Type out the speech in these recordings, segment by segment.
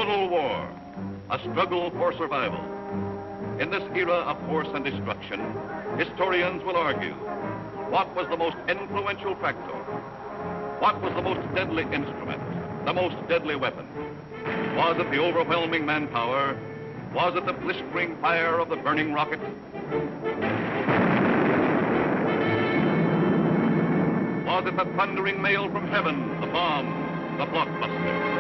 Total war, a struggle for survival. In this era of force and destruction, historians will argue, what was the most influential factor? What was the most deadly instrument, the most deadly weapon? Was it the overwhelming manpower? Was it the blistering fire of the burning rocket? Was it the thundering mail from heaven, the bomb, the blockbuster?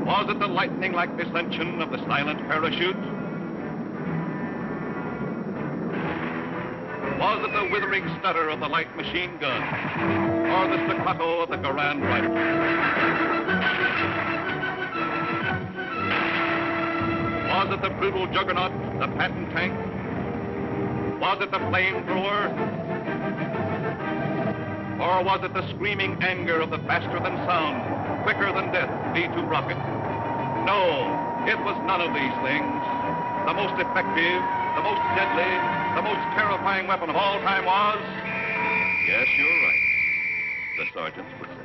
Was it the lightning-like descension of the silent parachute? Was it the withering stutter of the light machine gun? Or the staccato of the Garand rifle? Was it the brutal juggernaut, the Patton tank? Was it the flamethrower? Or was it the screaming anger of the faster-than-sound, quicker-than-death V-2 rocket? No, it was none of these things. The most effective, the most deadly, the most terrifying weapon of all time was... Yes, you're right. The sergeant's whistle.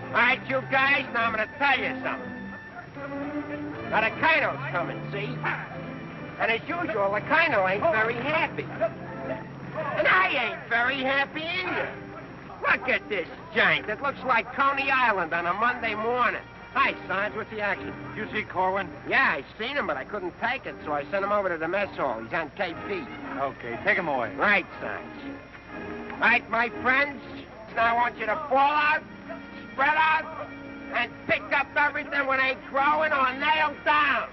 All right, you guys, now I'm going to tell you something. Now, the Colonel's coming, see? And as usual, the Colonel ain't very happy. And I ain't very happy either. Look at this giant. It looks like Coney Island on a Monday morning. Hi, Sarge. What's the action? You see Korwin? Yeah, I seen him, but I couldn't take it, so I sent him over to the mess hall. He's on KP. Okay, take him away. Right, Sarge. Right, my friends? Now I want you to fall out, spread out, and pick up everything when they growing or nailed down.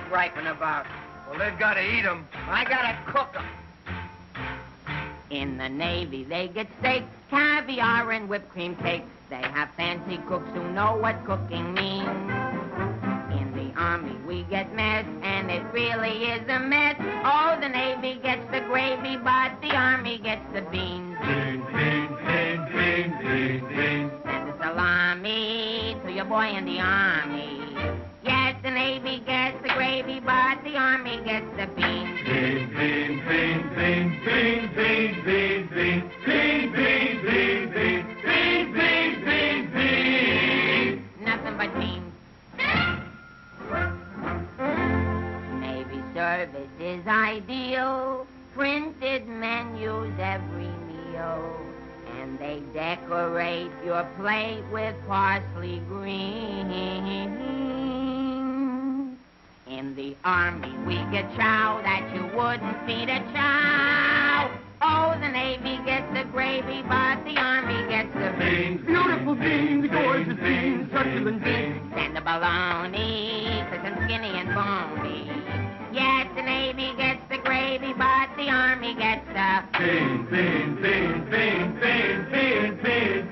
Griping about? Well, they've got to eat them. I gotta cook them. In the Navy, they get steak, caviar, and whipped cream cakes. They have fancy cooks who know what cooking means. In the Army, we get mess, and it really is a mess. Oh, the Navy gets the gravy, but the Army gets the beans. Beans, beans, beans, beans, beans, beans. Send a salami to your boy in the Army. Yes, the Navy gets the gravy, but the Army gets the beans. Beans, beans, beans, beans, beans, beans, beans, beans, beans, beans, beans, beans, beans, beans, beans. Nothing but beans. Navy service is ideal. Printed menus every meal. And they decorate your plate with parsley green. In the Army, we get chow that you wouldn't feed a chow. Oh, the Navy gets the gravy, but the Army gets the beans. Beautiful beans, gorgeous beans, succulent beans. Send the bologna, crisp and skinny and bony. Yes, the Navy gets the gravy, but the Army gets the beans, beans, beans, beans, beans, beans, beans, beans,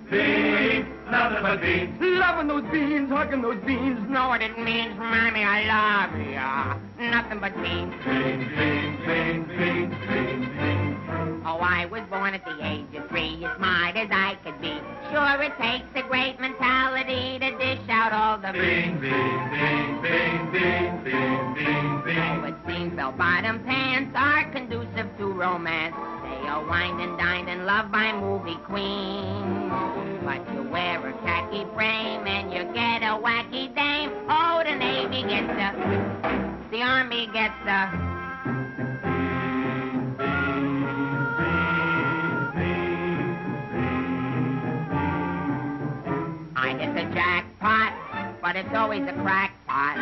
beans. Nothing but beans. Loving those beans, hugging those beans. Know what it means, Mommy, I love ya. Nothing but beans. Beans, beans, beans, beans, beans, beans. Oh, I was born at the age of 3, as smart as I could be. Sure, it takes a great mentality to dish out all the beans, beans, beans, beans, beans, beans, beans, beans. Oh, it seems bell-bottom pants are conducive to romance. They are wined and dined and loved by movie queens. But you wear a khaki frame and you get a wacky dame. Oh, the Navy gets the Army gets the... I get the jackpot, but it's always a crackpot.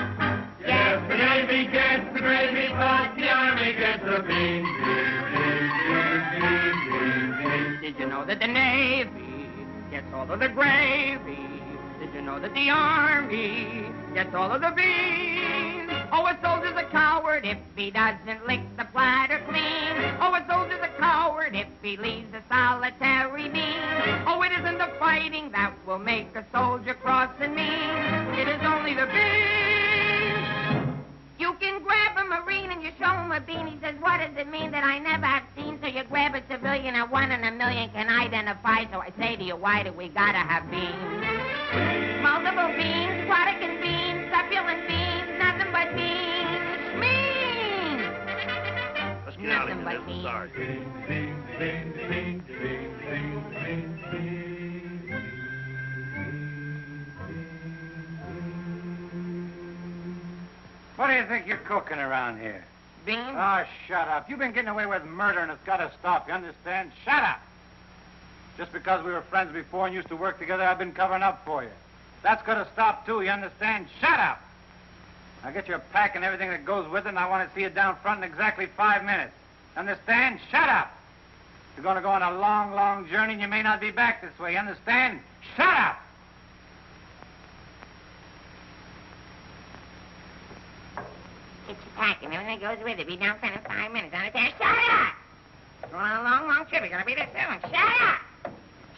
Yes, the Navy gets the gravy, but the Army gets the beans. Did you know that the Navy gets all of the gravy? Did you know that the Army gets all of the beans? Oh, a soldier's a coward if he doesn't lick the platter clean. Oh, a soldier's a coward if he leaves a solitary bean. Oh, it isn't the fighting that will make a soldier cross and mean. It is only the bean. You can grab a Marine and you show him a bean. He says, what does it mean that I never have seen? So you grab a civilian and 1 in a million can identify. So I say to you, why do we gotta have beans? Multiple beans, Protestant beans, succulent beans, nothing but beans. Beans! Let's get out of Nothing here. but beans. Sorry. What do you think you're cooking around here? Beans? Oh, shut up. You've been getting away with murder, and it's got to stop. You understand? Shut up! Just because we were friends before and used to work together, I've been covering up for you. That's got to stop, too. You understand? Shut up! Now get your pack and everything that goes with it, and I want to see you down front in exactly 5 minutes. Understand? Shut up! You're going to go on a long, long journey, and you may not be back this way. You understand? Shut up! Get your pack and everything that goes with it. Be down front in 5 minutes. Understand? Shut up! Going on a long, long trip. You're gonna be there soon. Shut up!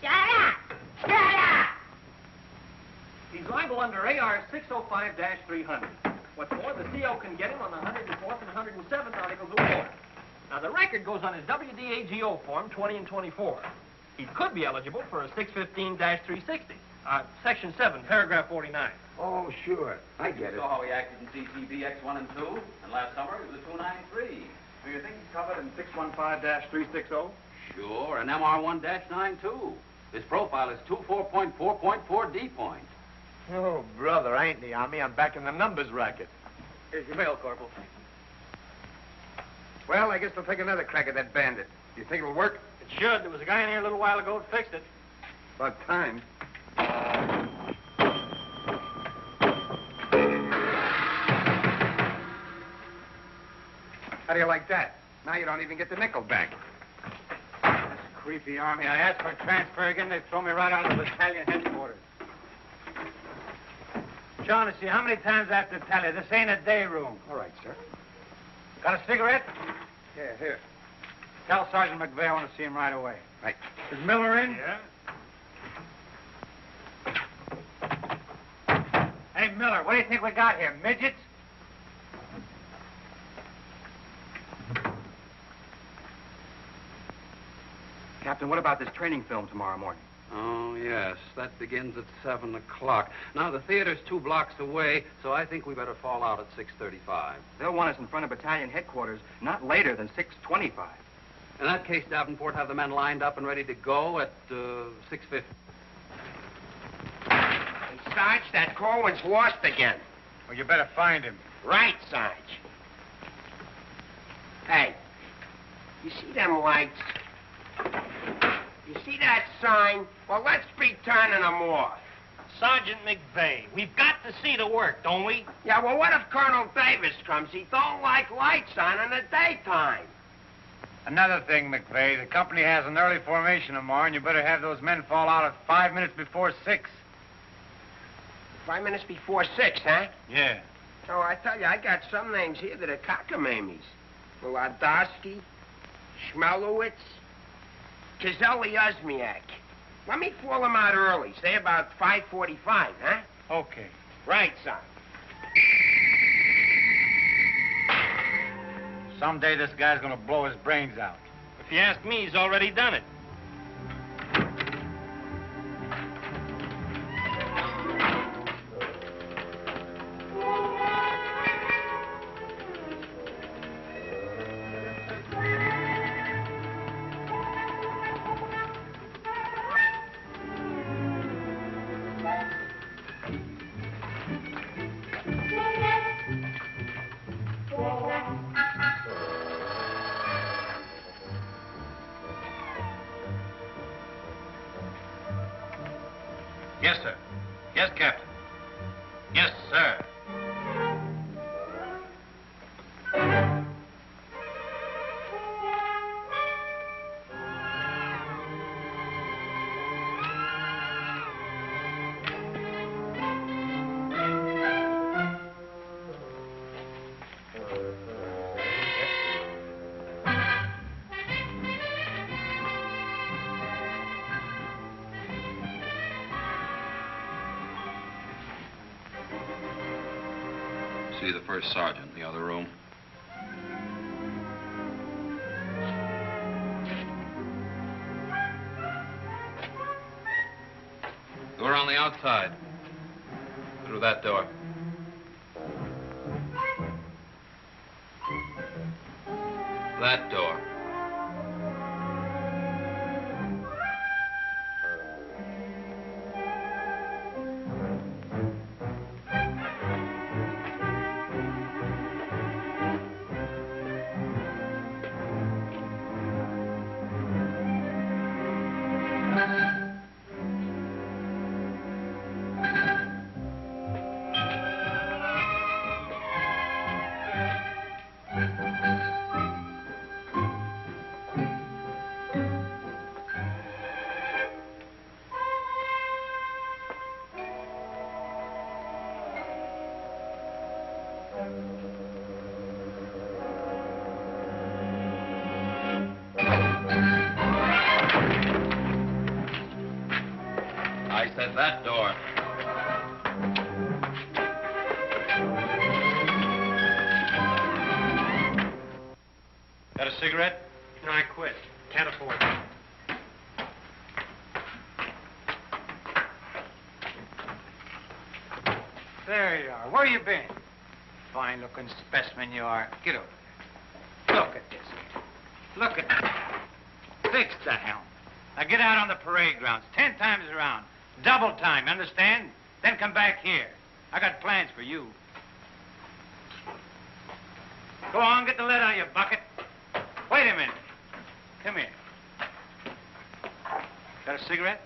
Shut up! Shut up! He's liable under AR 605-300. What's more, the CO can get him on the 104th and 107th Articles of War. Now, the record goes on his WDAGO form 20 and 24. He could be eligible for a 615-360. Section 7, paragraph 49. Oh, sure. I get it. saw how he acted in CTB X1 and 2, and last summer he was a 293. Do you think he's covered in 615-360? Sure, and MR1-9 too. His profile is 24.4.4 D point. Oh, brother, I ain't in the Army. I'm back in the numbers racket. Here's your mail, Corporal. Well, I guess they'll take another crack at that bandit. Do you think it'll work? It should. There was a guy in here a little while ago that fixed it. About time. How do you like that? Now you don't even get the nickel back. This creepy Army. I asked for a transfer again. They throw me right out of the battalion headquarters. Shaughnessy, how many times I have to tell you? This ain't a day room. All right, sir. Got a cigarette? Yeah, here. Tell Sergeant McVeigh I want to see him right away. Right. Is Miller in? Yeah? Hey, Miller, what do you think we got here? Midgets? Captain, what about this training film tomorrow morning? Oh, yes, that begins at 7 o'clock. Now, the theater's 2 blocks away, so I think we better fall out at 6:35. They'll want us in front of battalion headquarters not later than 6:25. In that case, Davenport, have the men lined up and ready to go at 6:50. Hey, Sarge, that Korwin's lost again. Well, you better find him. Right, Sarge. Hey, you see them lights? You see that sign? Well, let's be turning them off. Sergeant McVeigh, we've got to see the work, don't we? Yeah, well, what if Colonel Davis comes? He don't like lights on in the daytime. Another thing, McVeigh, the company has an early formation tomorrow, and you better have those men fall out at 5 minutes before 6. 5 minutes before 6, huh? Yeah. Oh, I tell you, I got some names here that are cockamammies. Wladowski, Schmelowitz, Kazelli Uzmiak. Let me fall them out early, say about 5:45, huh? Okay. Right, son. Someday this guy's gonna blow his brains out. If you ask me, he's already done it. Yes, sir. Yes, Captain. Yes, sir. see the first sergeant in the other room. Door on the outside. Through that door. That door. I said that door. Got a cigarette? No, I quit. Can't afford it. There you are. Where you been? Fine-looking specimen you are. Get over there. Look at this. Look at that. Fix the helm. Now get out on the parade grounds 10 times around. Double time, understand? Then come back here. I got plans for you. Go on, get the lead out of your bucket. Wait a minute. Come here. Got a cigarette?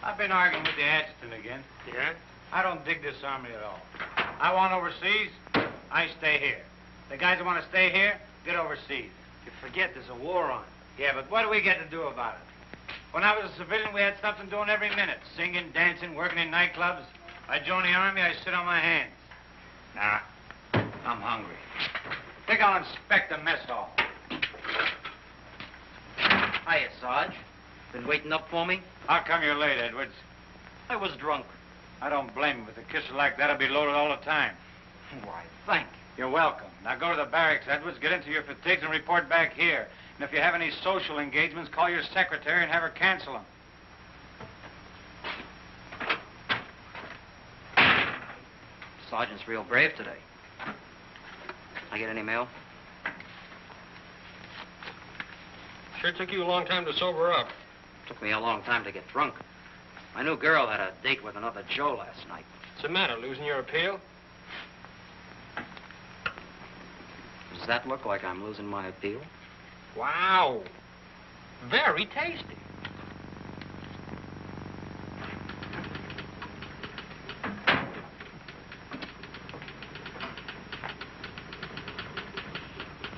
I've been arguing with the adjutant again. Yeah? I don't dig this army at all. I want overseas, I stay here. The guys that want to stay here, get overseas. You forget there's a war on. Yeah, but what do we get to do about it? When I was a civilian, we had something doing every minute. Singing, dancing, working in nightclubs. I joined the army, I sit on my hands. Nah, I'm hungry. Think I'll inspect the mess hall. Hiya, Sarge. Been waiting up for me? How come you're late, Edwards? I was drunk. I don't blame you. With a kisser like that, I'll be loaded all the time. Why, thank you. You're welcome. Now go to the barracks, Edwards, get into your fatigues and report back here. And if you have any social engagements, call your secretary and have her cancel them. Sergeant's real brave today. I get any mail? Sure took you a long time to sober up. Took me a long time to get drunk. My new girl had a date with another Joe last night. What's the matter, losing your appeal? Does that look like I'm losing my appeal? Wow. Very tasty.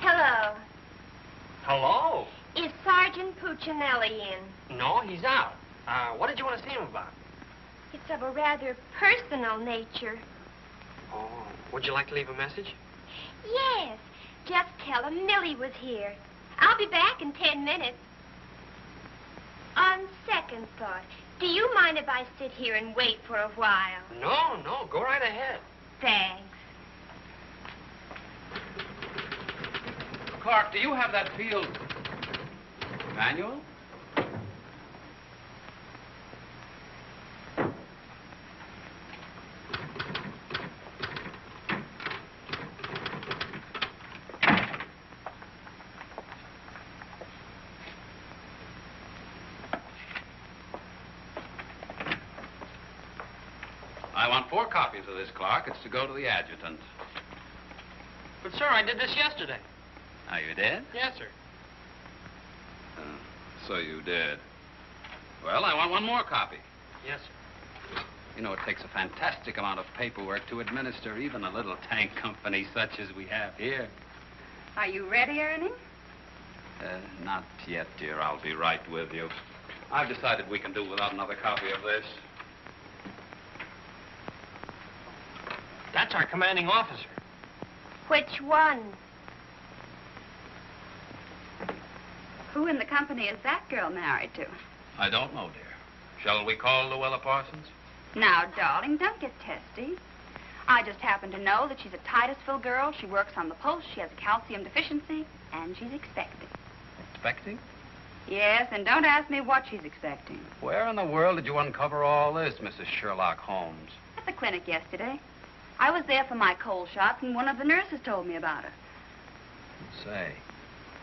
Hello. Hello. Is Sergeant Puccinelli in? No, he's out. What did you want to see him about? It's of a rather personal nature. Oh, would you like to leave a message? Yes. Just tell him Millie was here. I'll be back in 10 minutes. On second thought, do you mind if I sit here and wait for a while? No, go right ahead. Thanks. Clark, do you have that field manual? I want 4 copies of this, Clark. It's to go to the adjutant. But, sir, I did this yesterday. Oh, you did? Yes, sir. So you did. Well, I want 1 more copy. Yes, sir. You know, it takes a fantastic amount of paperwork to administer even a little tank company such as we have here. Are you ready, Ernie? Not yet, dear. I'll be right with you. I've decided we can do without another copy of this. That's our commanding officer. Which one? Who in the company is that girl married to? I don't know, dear. Shall we call Luella Parsons? Now, darling, don't get testy. I just happen to know that she's a Titusville girl. She works on the post. She has a calcium deficiency, and she's expecting. Expecting? Yes, and don't ask me what she's expecting. Where in the world did you uncover all this, Mrs. Sherlock Holmes? At the clinic yesterday. I was there for my cold shot, and one of the nurses told me about her. Say,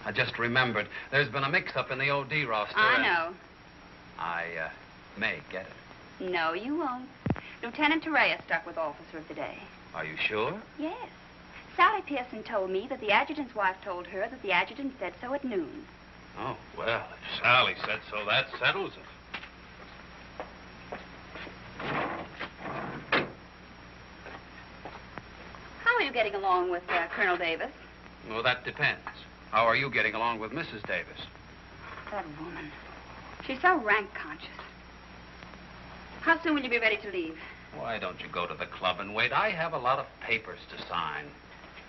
I just remembered. There's been a mix-up in the OD roster. I know. I may get it. No, you won't. Lieutenant Torrea stuck with officer of the day. Are you sure? Yes. Sally Pearson told me that the adjutant's wife told her that the adjutant said so at noon. Oh, well, if Sally said so, that settles it. How are you getting along with Colonel Davis? Well, that depends. How are you getting along with Mrs. Davis? That woman. She's so rank conscious. How soon will you be ready to leave? Why don't you go to the club and wait? I have a lot of papers to sign.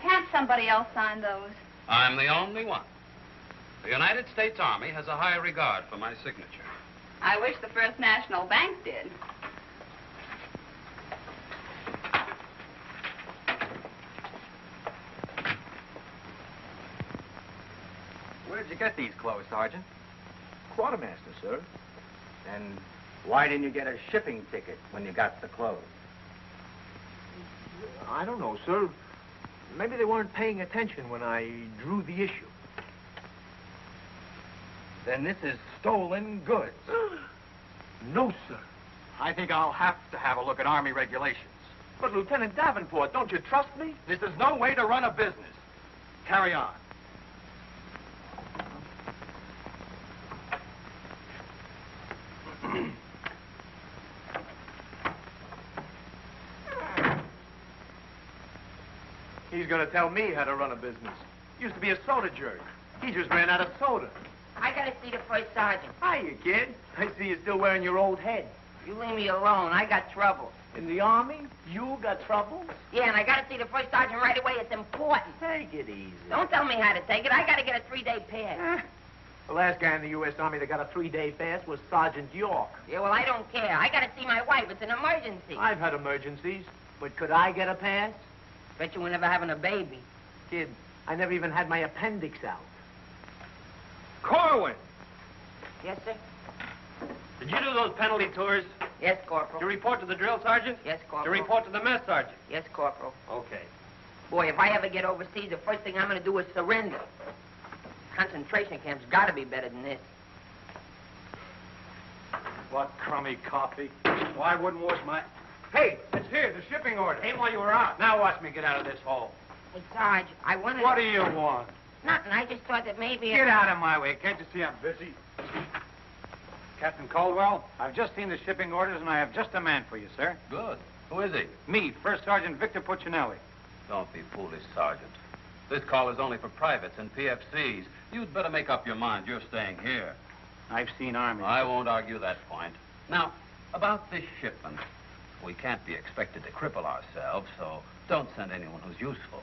Can't somebody else sign those? I'm the only one. The United States Army has a high regard for my signature. I wish the First National Bank did. Where'd you get these clothes, Sergeant? Quartermaster, sir. And why didn't you get a shipping ticket when you got the clothes? I don't know, sir. Maybe they weren't paying attention when I drew the issue. Then this is stolen goods. No, sir. I think I'll have to have a look at Army regulations. But, Lieutenant Davenport, don't you trust me? This is no way to run a business. Carry on. He's going to tell me how to run a business. Used to be a soda jerk. He just ran out of soda. I gotta see the first sergeant. Hiya, kid. I see you're still wearing your old head. You leave me alone. I got trouble. In the Army? You got trouble? Yeah, and I gotta see the first sergeant right away. It's important. Take it easy. Don't tell me how to take it. I gotta get a 3-day pass. The last guy in the U.S. Army that got a 3-day pass was Sergeant York. Yeah, well, I don't care. I gotta see my wife. It's an emergency. I've had emergencies, but could I get a pass? Bet you were never having a baby. Kid, I never even had my appendix out. Korwin! Yes, sir? Did you do those penalty tours? Yes, Corporal. Did you report to the drill sergeant? Yes, Did Corporal. you report to the mess sergeant? Yes, Corporal. Okay. Boy, if I ever get overseas, the first thing I'm gonna do is surrender. Concentration camp's gotta be better than this. What crummy coffee. Well, I wouldn't wash my... Hey, it's here, the shipping order. Ain't while you were out. Now watch me get out of this hole. Hey, Sarge, I wanted... What do you want? Nothing. I just thought that maybe... Get out of my way. Can't you see I'm busy? Captain Caldwell, I've just seen the shipping orders, and I have just a man for you, sir. Good. Who is he? Me, First Sergeant Victor Puccinelli. Don't be foolish, Sergeant. This call is only for privates and PFCs. You'd better make up your mind. You're staying here. I've seen Army. I won't argue that point. Now, about this shipment. We can't be expected to cripple ourselves, so don't send anyone who's useful.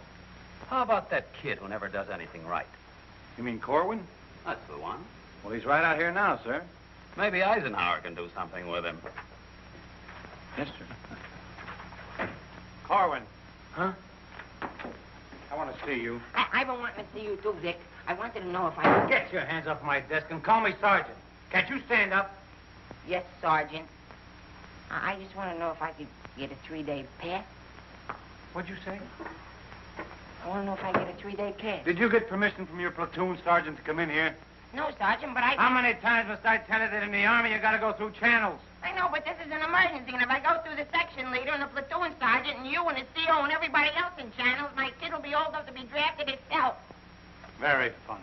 How about that kid who never does anything right? You mean Korwin? That's the one. Well, he's right out here now, sir. Maybe Eisenhower can do something with him. Yes, sir. Korwin. Huh? I want to see you. I've been wanting to see you too, Vic. I wanted to know if I could... Get your hands off my desk and call me Sergeant. Can't you stand up? Yes, Sergeant. I just want to know if I could get a 3-day pass. What'd you say? I want to know if I get a 3-day pass. Did you get permission from your platoon sergeant to come in here? No, Sergeant, but I... How many times must I tell you that in the Army you gotta go through channels? I know, but this is an emergency, and if I go through the section leader and the platoon sergeant and you and the CO and everybody else in channels, my kid will be old enough to be drafted itself. Very funny.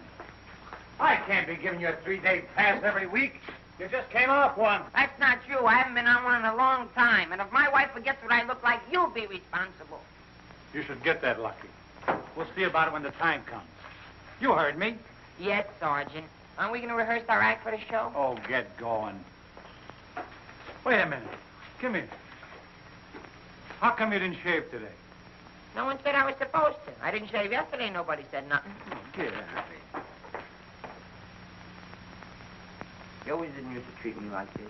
I can't be giving you a 3-day pass every week. You just came off one. That's not true. I haven't been on one in a long time, and if my wife forgets what I look like, you'll be responsible. You should get that lucky. We'll see about it when the time comes. You heard me. Yes, Sergeant. Aren't we going to rehearse our act for the show? Oh, get going. Wait a minute. Come here. How come you didn't shave today? No one said I was supposed to. I didn't shave yesterday. Nobody said nothing. Get out of here. You always didn't used to treat me like this.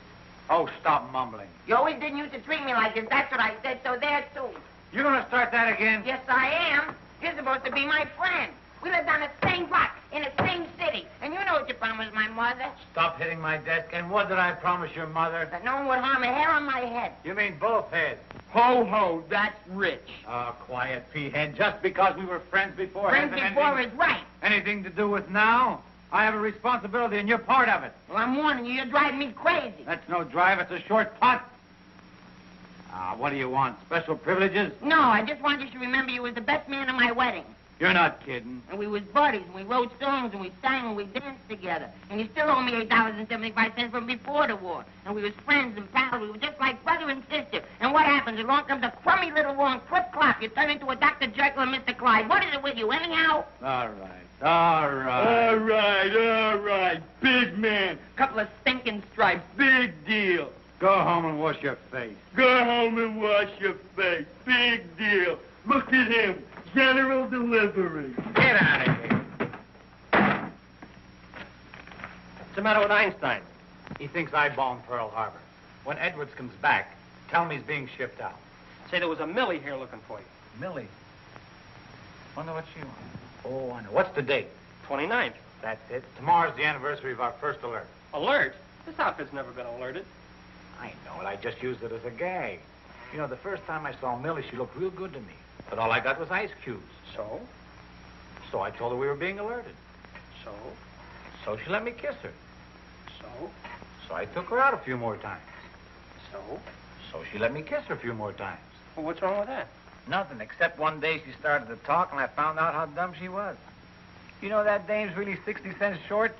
Oh, stop mumbling. You always didn't used to treat me like this. That's what I said, so there, too. You gonna start that again? Yes, I am. You're supposed to be my friend. We lived on the same block, in the same city. And you know what you promised my mother. Stop hitting my desk. And what did I promise your mother? That no one would harm a hair on my head. You mean both heads? Ho, ho, that's rich. Oh, quiet, P-head. Just because we were friends before... Friends before is right. Anything to do with now? I have a responsibility, and you're part of it. Well, I'm warning you, you're driving me crazy. That's no drive. It's a short putt. What do you want? Special privileges? No, I just want you to remember you was the best man at my wedding. You're not kidding. And we was buddies, and we wrote songs, and we sang, and we danced together. And you still owe me $8.75 from before the war. And we was friends and pals. We were just like brother and sister. And what happens? Along comes a crummy little wrong clip-clop. You turn into a Dr. Jekyll and Mr. Clyde. What is it with you, anyhow? All right. Big man. Couple of stinking stripes, big deal. Go home and wash your face. Go home and wash your face, big deal. Look at him, general delivery. Get out of here. What's the matter with Einstein? He thinks I bombed Pearl Harbor. When Edwards comes back, tell him he's being shipped out. Say there was a Millie here looking for you. Millie? Wonder what she wants. Oh, I know. What's the date? 29th. That's it. Tomorrow's the anniversary of our first alert. Alert? This outfit's never been alerted. I know it. I just used it as a gag. You know, the first time I saw Millie, she looked real good to me. But all I got was ice cubes. So? So I told her we were being alerted. So? So she let me kiss her. So? So I took her out a few more times. So? So she let me kiss her a few more times. Well, what's wrong with that? Nothing, except one day she started to talk and I found out how dumb she was. You know that dame's really 60 cents short?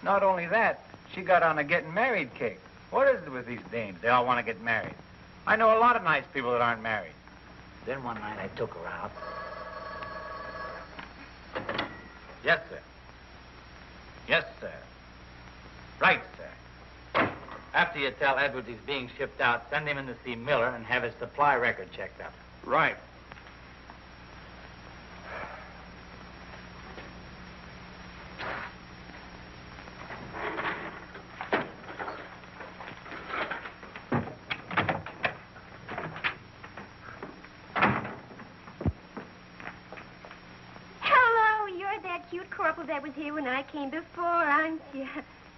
Not only that, she got on a getting married kick. What is it with these dames? They all want to get married. I know a lot of nice people that aren't married. Then one night I took her out. Yes, sir. Yes, sir. Right, sir. After you tell Edwards he's being shipped out, send him in to see Miller and have his supply record checked out. Right. That was here when I came before, aren't you?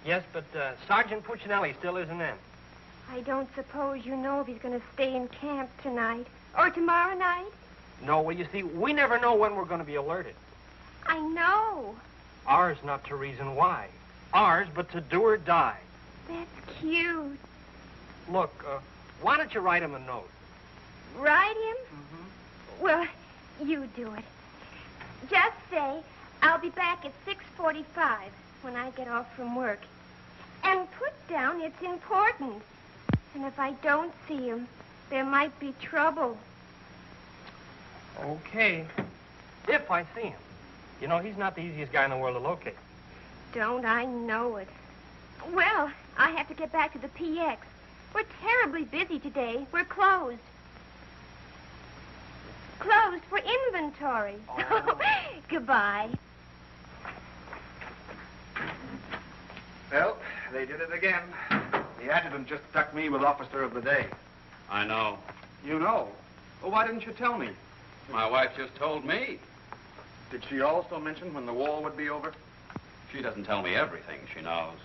Yes, but Sergeant Puccinelli still isn't in. I don't suppose you know if he's going to stay in camp tonight or tomorrow night? No, well, you see, we never know when we're going to be alerted. I know. Ours not to reason why. Ours, but to do or die. That's cute. Look, why don't you write him a note? Write him? Mm-hmm. Well, you do it. Just say, I'll be back at 6:45 when I get off from work. And put down it's important. And if I don't see him, there might be trouble. Okay. If I see him. You know, he's not the easiest guy in the world to locate. Don't I know it? Well, I have to get back to the PX. We're terribly busy today. We're closed. Closed for inventory. Oh. Goodbye. Well, they did it again. The adjutant just stuck me with Officer of the Day. I know. You know? Well, why didn't you tell me? My wife just told me. Did she also mention when the war would be over? She doesn't tell me everything she knows.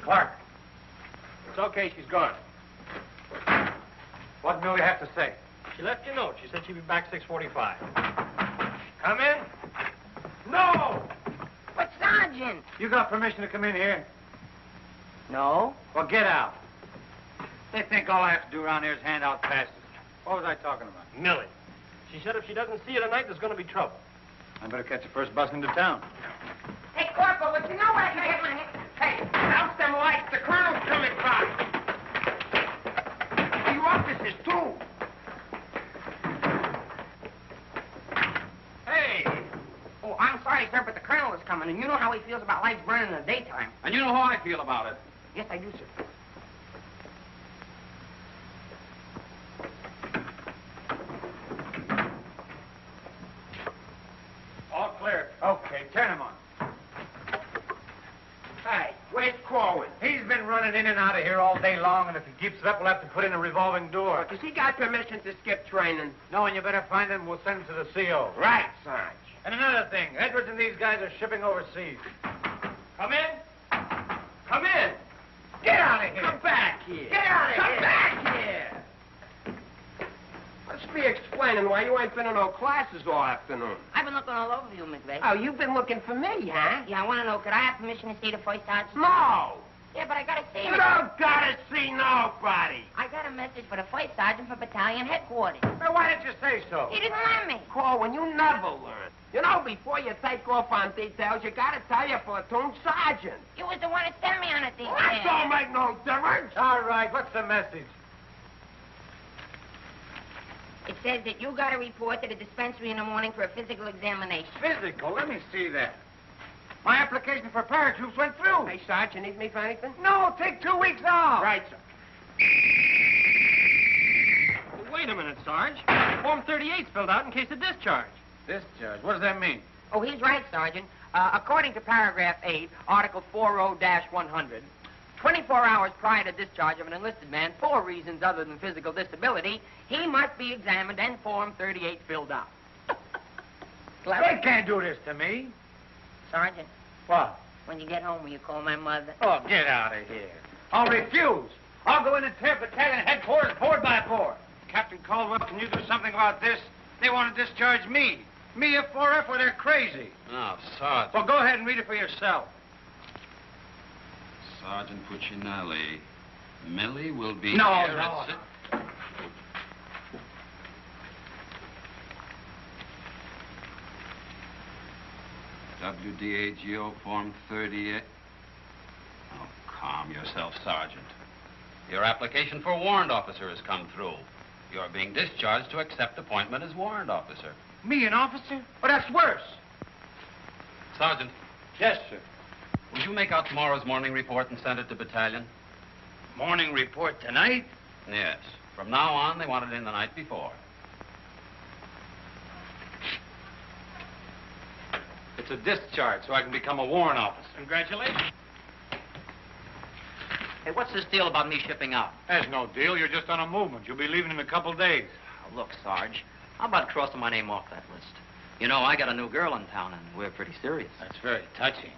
Clark. It's okay, she's gone. What do you have to say? She left you a note. She said she'd be back 6:45. Come in. No! But, Sergeant! You got permission to come in here? No. Well, get out. They think all I have to do around here is hand out passes. What was I talking about? Millie. She said if she doesn't see you tonight, there's going to be trouble. I better catch the first bus into town. Hey, Corporal, would you know where I can get my head? Hey, out them lights. The colonel's coming by. You officers, too. Hey! Oh, I'm sorry, sir, but the colonel is coming, and you know how he feels about lights burning in the daytime. And you know how I feel about it. Yes, I do, sir. running in and out of here all day long, and if he keeps it up, we'll have to put in a revolving door. Does he got permission to skip training? No, and you better find him. We'll send him to the CO. Right, Sarge. And another thing, Edwards and these guys are shipping overseas. Come in. Come in. Get out of here. Come back here. Get out of here. Come back here. Let's be explaining why you ain't been in no classes all afternoon. I've been looking all over you, McVeigh. Oh, you've been looking for me, huh? Yeah, I want to know, could I have permission to see the first sergeant? No. Yeah, but I got to see You him. don't gotta see nobody. I got a message for the first sergeant for battalion headquarters. Now, why didn't you say so? He didn't let me. Corwin, you never learn. You know, before you take off on details, you gotta tell your platoon sergeant. You was the one that sent me on a detail. That don't make no difference. All right, what's the message? It says that you got to report to the dispensary in the morning for a physical examination. Physical? Let me see that. My application for paratroops went through. Hey, Sarge, you need me for anything? No, take 2 weeks off. Right, sir. Well, wait a minute, Sarge. Form 38's filled out in case of discharge. Discharge? What does that mean? Oh, he's right, Sergeant. According to paragraph 8, Article 40-100, 24 hours prior to discharge of an enlisted man for reasons other than physical disability, he must be examined and Form 38 filled out. They can't do this to me. Sergeant, What? when you get home, will you call my mother? Oh, get out of here. I'll refuse. I'll go in and tear battalion headquarters board by board. Captain Caldwell, can you do something about this? They want to discharge me. Me, a 4F, or they're crazy. No, Sergeant. Well, go ahead and read it for yourself. Sergeant Puccinelli. Millie will be No, here no. at WDAGO Form 38. Oh, calm yourself, Sergeant. Your application for warrant officer has come through. You're being discharged to accept appointment as warrant officer. Me, an officer? Oh, that's worse. Sergeant, Yes, sir. will you make out tomorrow's morning report and send it to battalion? Morning report tonight? Yes. From now on, they want it in the night before. It's a discharge, so I can become a warrant officer. Congratulations. Hey, what's this deal about me shipping out? There's no deal. You're just on a movement. You'll be leaving in a couple days. Oh, look, Sarge, how about crossing my name off that list? You know, I got a new girl in town, and we're pretty serious. That's very touching.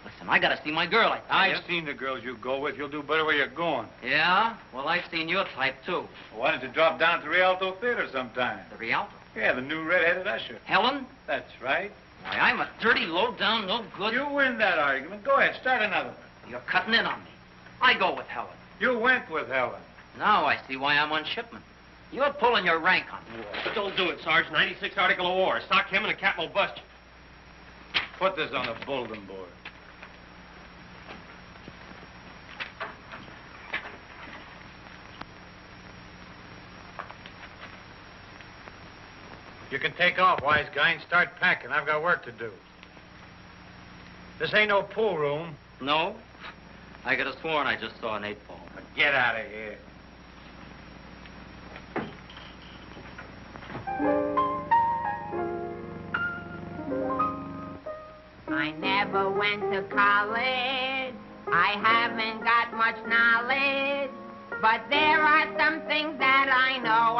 Listen, I got to see my girl, I tell you. I've seen the girls you go with. You'll do better where you're going. Yeah? Well, I've seen your type, too. Why don't you drop down to Rialto Theater sometime? The Rialto. Yeah, the new red-headed usher. Helen? That's right. Why, I'm a dirty, low-down, no good... You win that argument. Go ahead, start another one. You're cutting in on me. I go with Helen. You went with Helen. Now I see why I'm on shipment. You're pulling your rank on me. Don't do it, Sarge. 96 Article of War. Sock him and the captain will bust you. Put this on the bulletin board. You can take off, wise guy, and start packing. I've got work to do. This ain't no pool room. No? I could have sworn I just saw an 8-ball. Get out of here. I never went to college. I haven't got much knowledge. But there are some things that I know.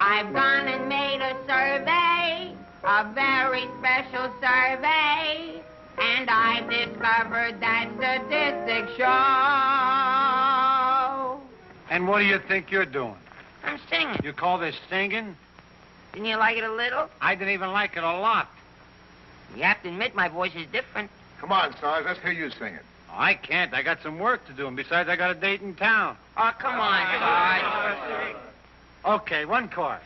I've gone and made a survey, a very special survey, and I've discovered that statistics show. And what do you think you're doing? I'm singing. You call this singing? Didn't you like it a little? I didn't even like it a lot. You have to admit my voice is different. Come on, Sarge, let's hear you sing it. Oh, I can't. I got some work to do, and besides, I got a date in town. Oh, come on, Sarge. Okay, one chord.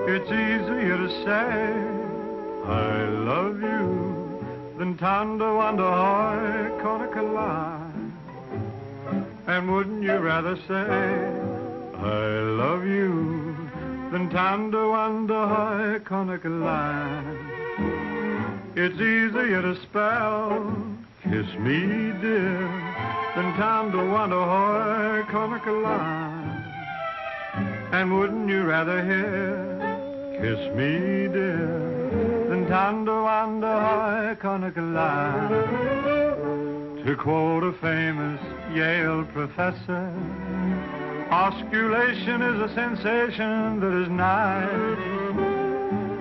It's easier to say I love you than tando under high Conacola. And wouldn't you rather say I love you than tando under high Conacola? It's easier to spell kiss me dear than tando under high Conacola. And wouldn't you rather hear kiss me, dear, then tando wanda hoi konakala. To quote a famous Yale professor, osculation is a sensation that is nice.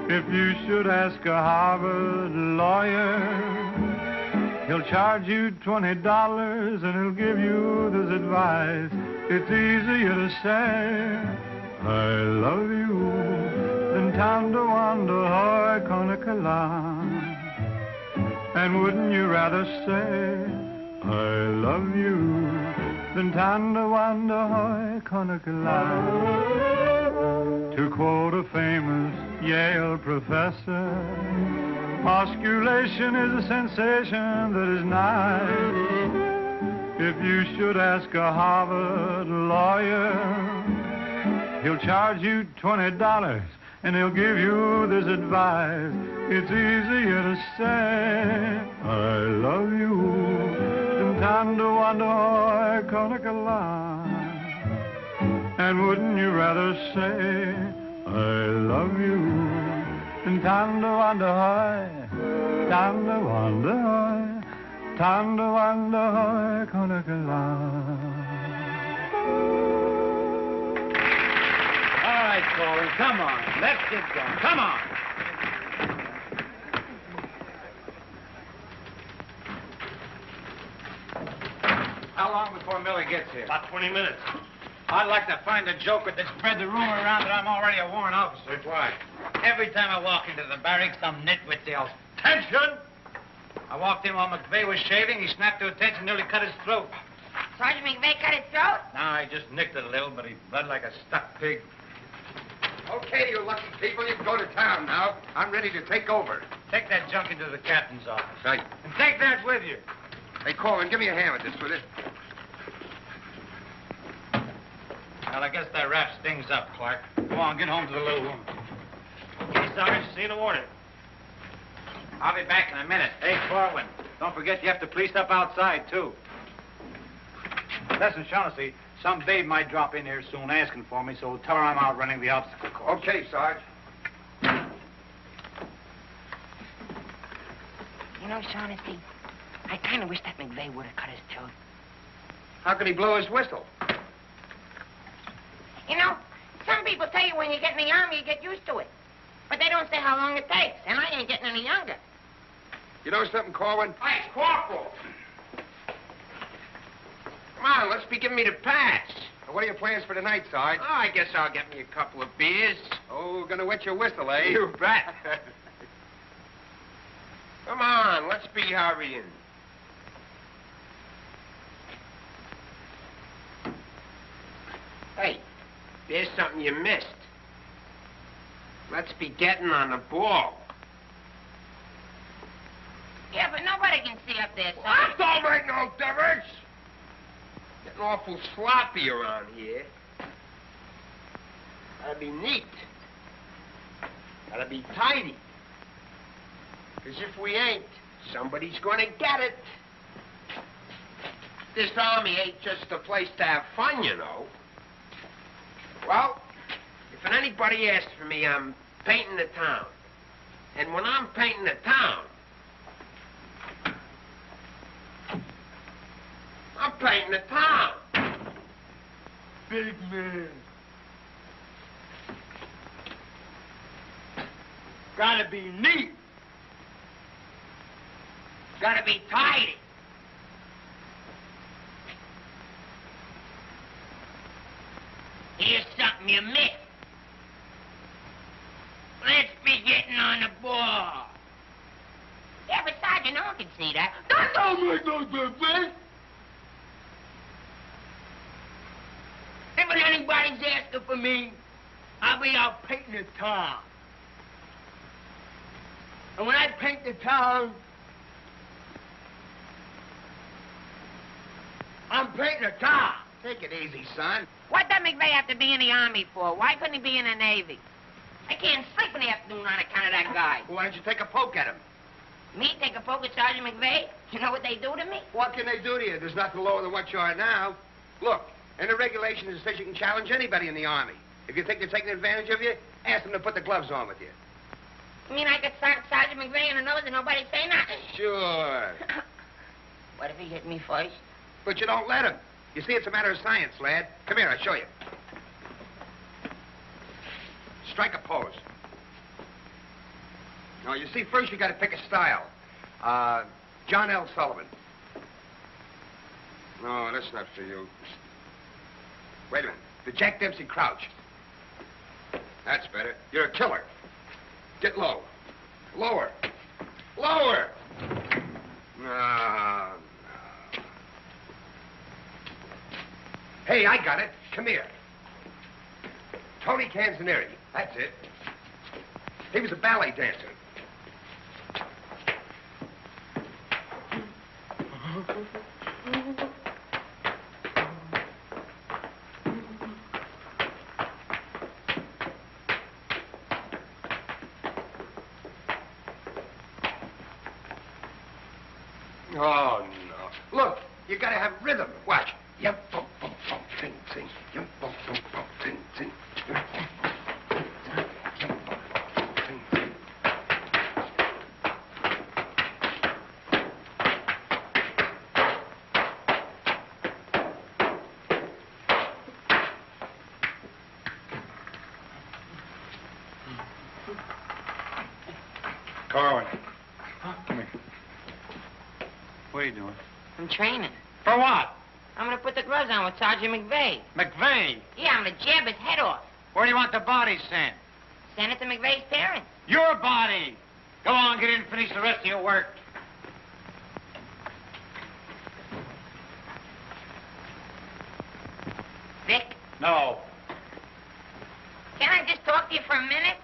If you should ask a Harvard lawyer, he'll charge you $20 and he'll give you this advice. It's easier to say, I love you, than tando wanda hoi konakala. And wouldn't you rather say, I love you, than tanda wanda hoi konakala. To quote a famous Yale professor, osculation is a sensation that is nice. If you should ask a Harvard lawyer, he'll charge you $20 and he'll give you this advice. It's easier to say, I love you, than tando wanda hoi konakala. And wouldn't you rather say, I love you, than tando wanda hoi, tando wanda hoi, tando wanda hoi konakala. All right, Korwin, come on. Let's get going. Come on. How long before Millie gets here? About 20 minutes. I'd like to find a joker that spread the rumor around that I'm already a warrant officer. Why? Every time I walk into the barracks, some nitwit yells, "Attention!" I walked in while McVeigh was shaving. He snapped to attention, nearly cut his throat. Sergeant McVeigh cut his throat? No, I just nicked it a little, but he bled like a stuck pig. Okay, you lucky people, you can go to town now. I'm ready to take over. Take that junk into the captain's office. Right. And take that with you. Hey, Korwin, give me a hand with this, will you? Well, I guess that wraps things up, Clark. Go on, get home to the little woman. Okay, Sarge, see you in the morning. I'll be back in a minute. Hey, Korwin, don't forget you have to police up outside, too. Listen, Shaughnessy, some babe might drop in here soon asking for me, so tell her I'm out running the obstacle course. Okay, Sarge. You know, Shaughnessy, I kind of wish that McVeigh would have cut his throat. How can he blow his whistle? You know, some people tell you when you get in the army, you get used to it. But they don't say how long it takes, and I ain't getting any younger. You know something, Korwin? Hey, Corporal! Come on, let's be giving me the patch. What are your plans for tonight, Sarge? Oh, I guess I'll get me a couple of beers. Oh, gonna wet your whistle, eh? You bet. Come on, let's be hurrying. Hey, there's something you missed. Let's be getting on the ball. Yeah, but nobody can see up there, That Sarge. don't make no difference. Getting awful sloppy around here. Gotta be neat. Gotta be tidy. 'Cause if we ain't, somebody's gonna get it. This army ain't just a place to have fun, you know. Well, if anybody asks for me, I'm painting the town. And when I'm painting the town, I'm painting the town. Big man. Gotta be neat. Gotta be tidy. Here's something you missed. Let's be getting on the ball. Yeah, but Sergeant, no one can see that. That don't make no difference. If anybody's asking for me, I'll be out painting the town. And when I paint the town, I'm painting the town. Take it easy, son. What does McVeigh have to be in the Army for? Why couldn't he be in the Navy? I can't sleep in the afternoon on account of that guy. Why don't you take a poke at him? Me take a poke at Sergeant McVeigh? You know what they do to me? What can they do to you? There's nothing lower than what you are now. Look, in the regulations it says you can challenge anybody in the Army. If you think they're taking advantage of you, Ask them to put the gloves on with you. You mean I could slap Sergeant McVeigh in the nose and nobody say nothing? Sure. What if he hit me first? But you don't let him. You see, it's a matter of science, lad. Come here, I'll show you. Strike a pose. No, you see, first you got to pick a style. John L. Sullivan. No, that's not for you. Wait a minute. The Jack Dempsey crouch. That's better. You're a killer. Get low. Lower. Lower. No. Hey, I got it. Come here. Tony Canzoneri. That's it. He was a ballet dancer. Oh, no. Look, you gotta have rhythm. Watch. Yum, bum, bum, bum, ting, ting. Yum, bum, bum, bum, ting, ting. Yum, bum, bum, yum, bum, bum, ting, ting. Korwin. Come here. What are you doing? I'm training. For what? I'm gonna put the gloves on with Sergeant McVeigh. McVeigh? Yeah, I'm gonna jab his head off. Where do you want the body sent? Send it to McVeigh's parents. Your body! Go on, get in and finish the rest of your work. Vic, No. can I just talk to you for a minute?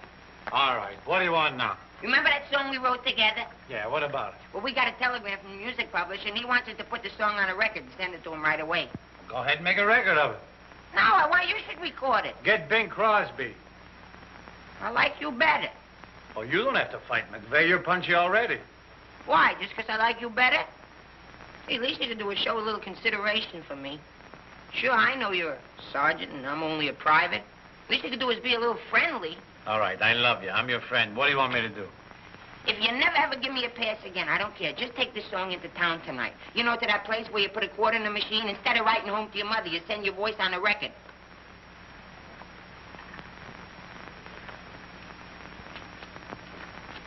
All right. What do you want now? Remember that song we wrote together? Yeah, what about it? Well, we got a telegram from the music publisher, and he wants us to put the song on a record and send it to him right away. Go ahead and make a record of it. No, I want you should record it. Get Bing Crosby. I like you better. Oh, you don't have to fight McVeigh. You're punchy already. Why? Just 'cause I like you better? Hey, at least you could do is show a little consideration for me. Sure, I know you're a sergeant and I'm only a private. At least you could do is be a little friendly. All right, I love you. I'm your friend. What do you want me to do? If you never ever give me a pass again, I don't care. Just take this song into town tonight. You know, to that place where you put a quarter in the machine. Instead of writing home to your mother, you send your voice on a record.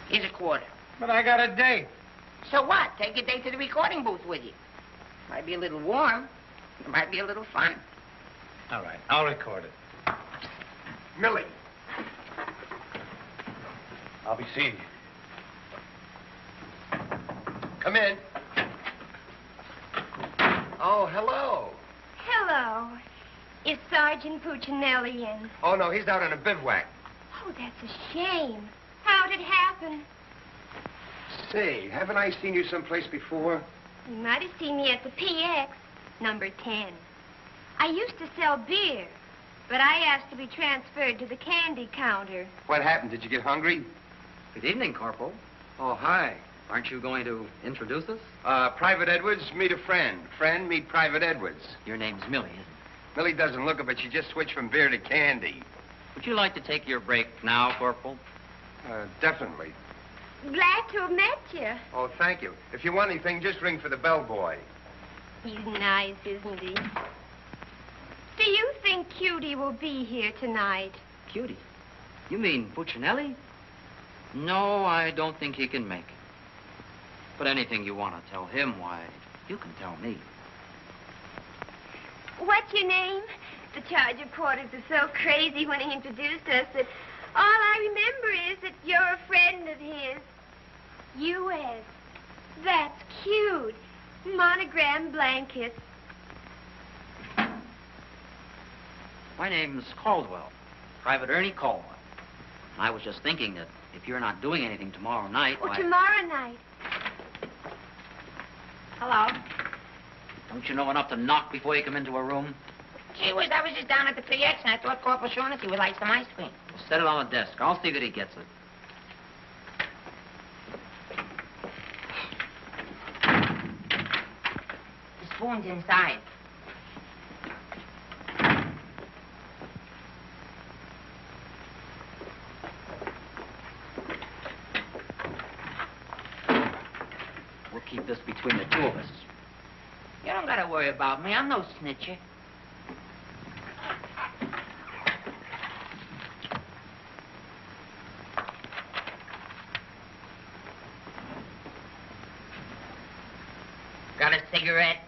Here's a quarter. But I got a date. So what? Take your date to the recording booth with you. Might be a little warm. It might be a little fun. All right, I'll record it. Millie. I'll be seeing you. Come in. Oh, hello. Hello. Is Sergeant Puccinelli in? Oh, no, he's out on a bivouac. Oh, that's a shame. How'd it happen? Say, haven't I seen you someplace before? You might have seen me at the PX, number 10. I used to sell beer, but I asked to be transferred to the candy counter. What happened? Did you get hungry? Good evening, Corporal. Oh, hi. Aren't you going to introduce us? Private Edwards, meet a friend. Friend, meet Private Edwards. Your name's Millie, isn't it? Millie doesn't look it, but she just switched from beer to candy. Would you like to take your break now, Corporal? Definitely. Glad to have met you. Oh, thank you. If you want anything, just ring for the bellboy. He's nice, isn't he? Do you think Cutie will be here tonight? Cutie? You mean Puccinelli? No, I don't think he can make it. But anything you want to tell him, why, you can tell me. What's your name? The charge reporters are so crazy when he introduced us that all I remember is that you're a friend of his. U.S. That's cute. Monogram blankets. My name's Caldwell, Private Ernie Caldwell. I was just thinking that if you're not doing anything tomorrow night, Oh, why... tomorrow night. Hello. Don't you know enough to knock before you come into a room? Gee whiz, I was just down at the PX and I thought Corporal Shaughnessy would like some ice cream. Well, set it on the desk. I'll see that he gets it. The spoon's inside. We'll keep this between the two of us. You don't gotta worry about me. I'm no snitcher. Got a cigarette?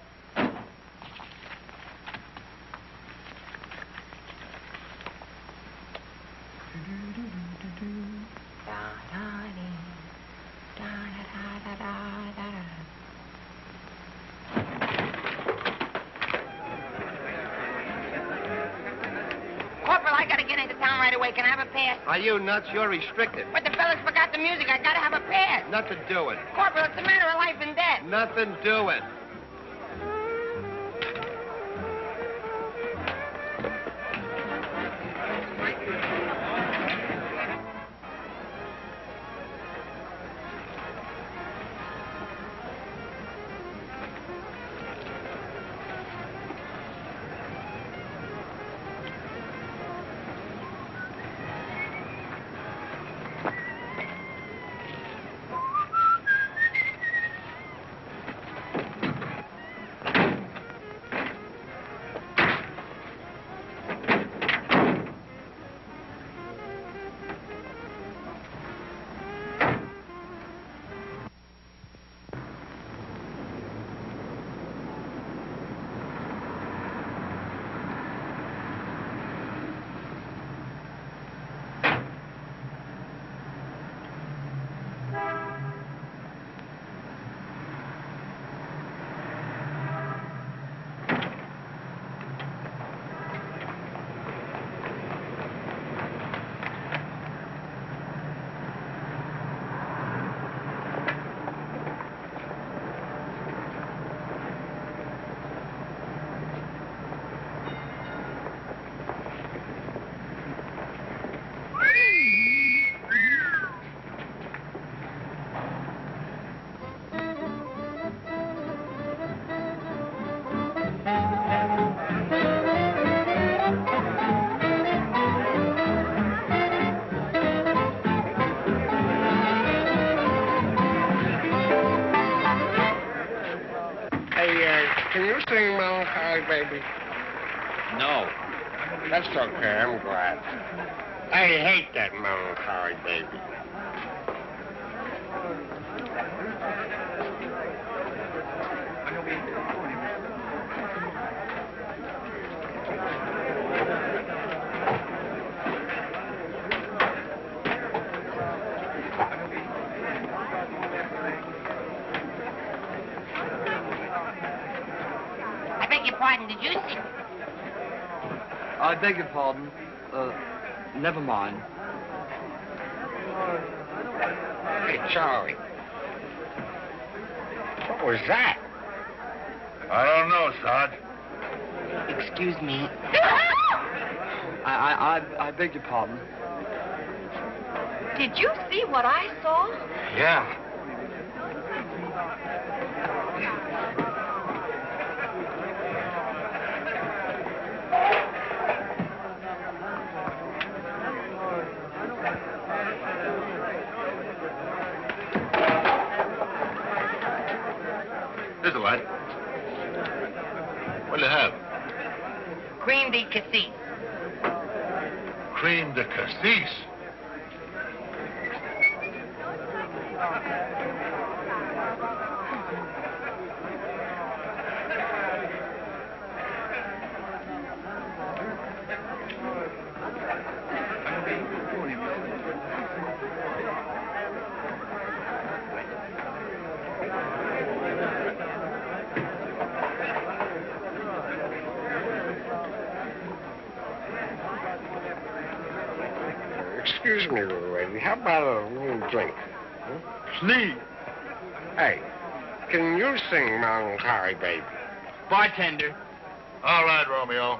Corporal, I gotta get into town right away. Can I have a pass? Are you nuts? You're restricted. But the fellas forgot the music. I gotta have a pass. Nothing doing. Corporal, it's a matter of life and death. Nothing doing. Can you sing Melancholy Baby? No. That's okay, I'm glad. I hate that Melancholy Baby. I beg your pardon, did you see? I beg your pardon. Never mind. Hey, Charlie. What was that? I don't know, Sarge. Excuse me. I beg your pardon. Did you see what I saw? Yeah. Here's a light. What do you have? Cream de cassis. Cream de cassis. Excuse me, little lady. How about a little drink? Please. Hey, can you sing Melancholy Baby? Bartender. All right, Romeo.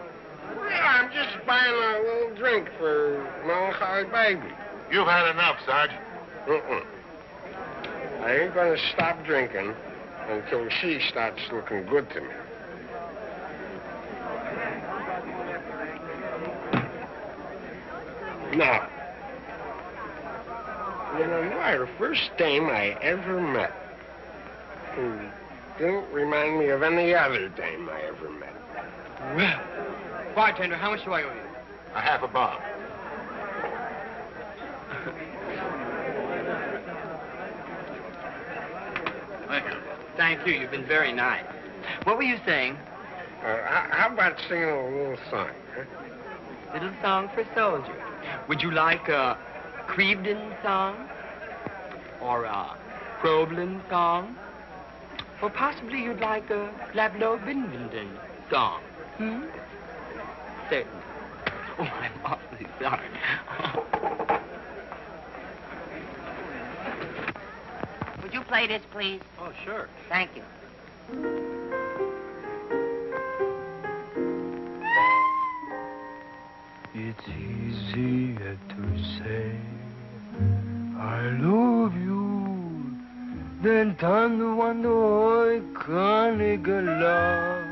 Well, I'm just buying a little drink for Melancholy Baby. You've had enough, Sarge. I ain't gonna stop drinking until she starts looking good to me. Now, you know, you are the first dame I ever met. Didn't remind me of any other dame I ever met. Well, bartender, how much do I owe you? A half a bob. Thank you. You've been very nice. What were you saying? How about singing a little song, huh? Little song for a soldier. Would you like a Crevedon song? Or a Crowlin song? Or possibly you'd like a Lablo Bindenden song? Certainly. Oh, I'm awfully sorry. Would you play this, please? Oh, sure. Thank you. It's easier to say I love you than to wonder love.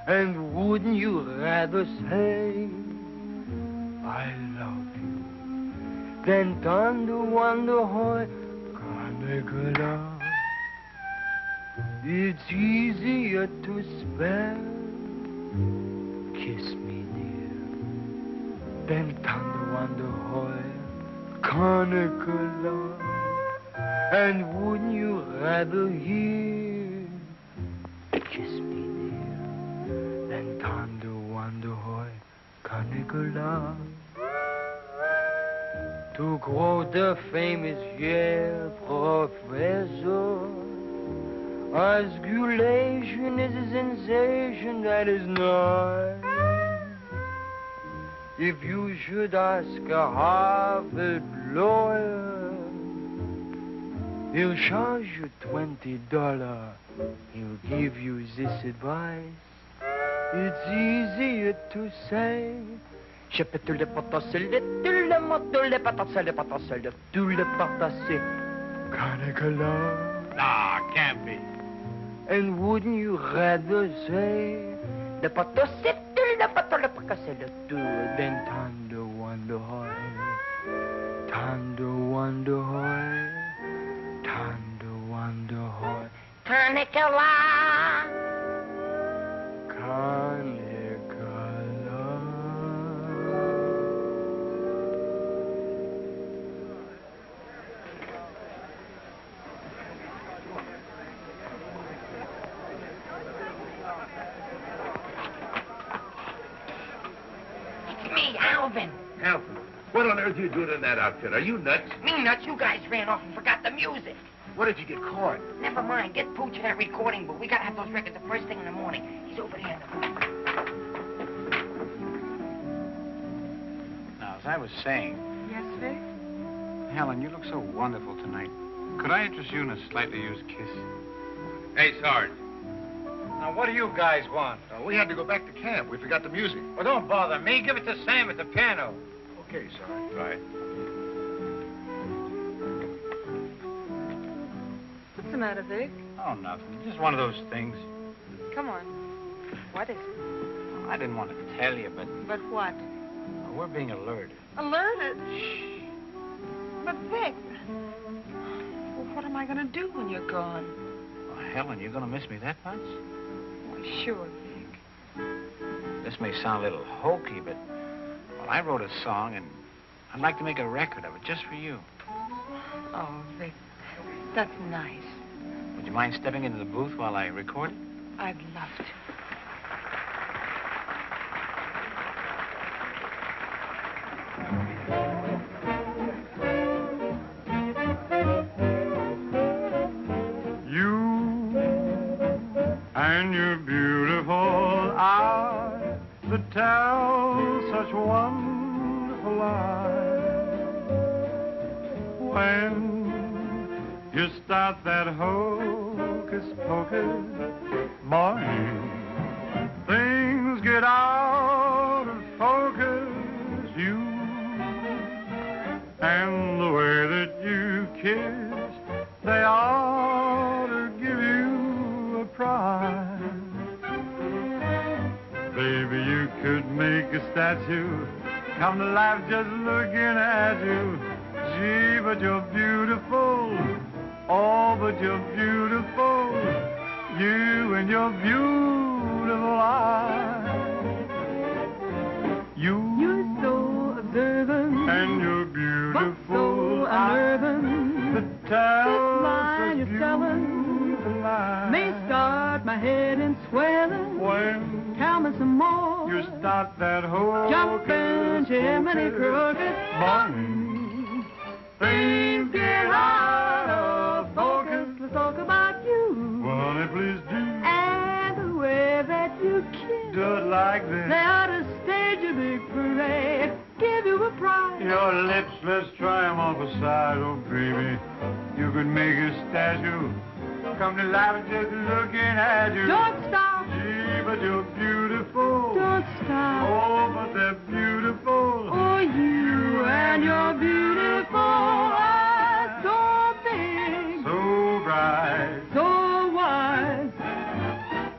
And wouldn't you rather say I love you than to wonder love? It's easier to spell kiss me dear than thunder wonder love. And wouldn't you rather hear kiss me dear than thunder wonder love? To quote the famous Yale professor, osculation is a sensation that is nice. If you should ask a Harvard lawyer, he'll charge you $20. He'll give you this advice. It's easier to say Nah, can't be. and wouldn't you rather say than thunder wonder wonder Carnicula. Me, Alvin. Alvin, what on earth are you doing in that outfit? Are you nuts? Me nuts, you guys ran off and forgot the music. What did you get caught? Never mind, get Pooch in that recording booth. We gotta have those records the first thing in the morning. He's over there in the booth. Now, as I was saying, Yes, Vic? Helen, you look so wonderful tonight. Could I interest you in a slightly used kiss? Hey, Sarge. Now, what do you guys want? We had to go back to camp. We forgot the music. Well, don't bother me. Give it to Sam at the piano. Okay, Sarge. Right. What's the matter, Vic? Oh, nothing. Just one of those things. Come on. What is it? Well, I didn't want to tell you, but But what? we're being alerted. Alerted? Shh. But, Vic, well, what am I going to do when you're gone? Well, Helen, you're going to miss me that much? Why, sure, Vic. This may sound a little hokey, but, well, I wrote a song, and I'd like to make a record of it just for you. Oh, Vic, that's nice. Would you mind stepping into the booth while I record it? I'd love to. And your beautiful eyes that tell such wonderful lies. When you start that hocus pocus, boy, things get out of focus. You and the way that you kiss, they ought to give you a prize. Baby, you could make a statue come to life just looking at you. Gee, but you're beautiful Oh, but you're beautiful, you and your beautiful eyes. You're so observant, and you're beautiful, but so unnerving. The line you're telling may start my head in swelling. When tell me some more, you start that whole jumping chimney crooked morning. Things get out of focus. Let's talk about you. Well, honey, please do. And the way that you kiss. Do it like this. They ought to stage a big parade. Give you a prize. Your lips, let's try them off a side. Oh, baby, you could make a statue. Come to life just looking at you. Don't stop. Gee, but you're beautiful. Don't stop. Oh, but they're beautiful. Oh, you and your beautiful eyes. So big. So bright. So wise.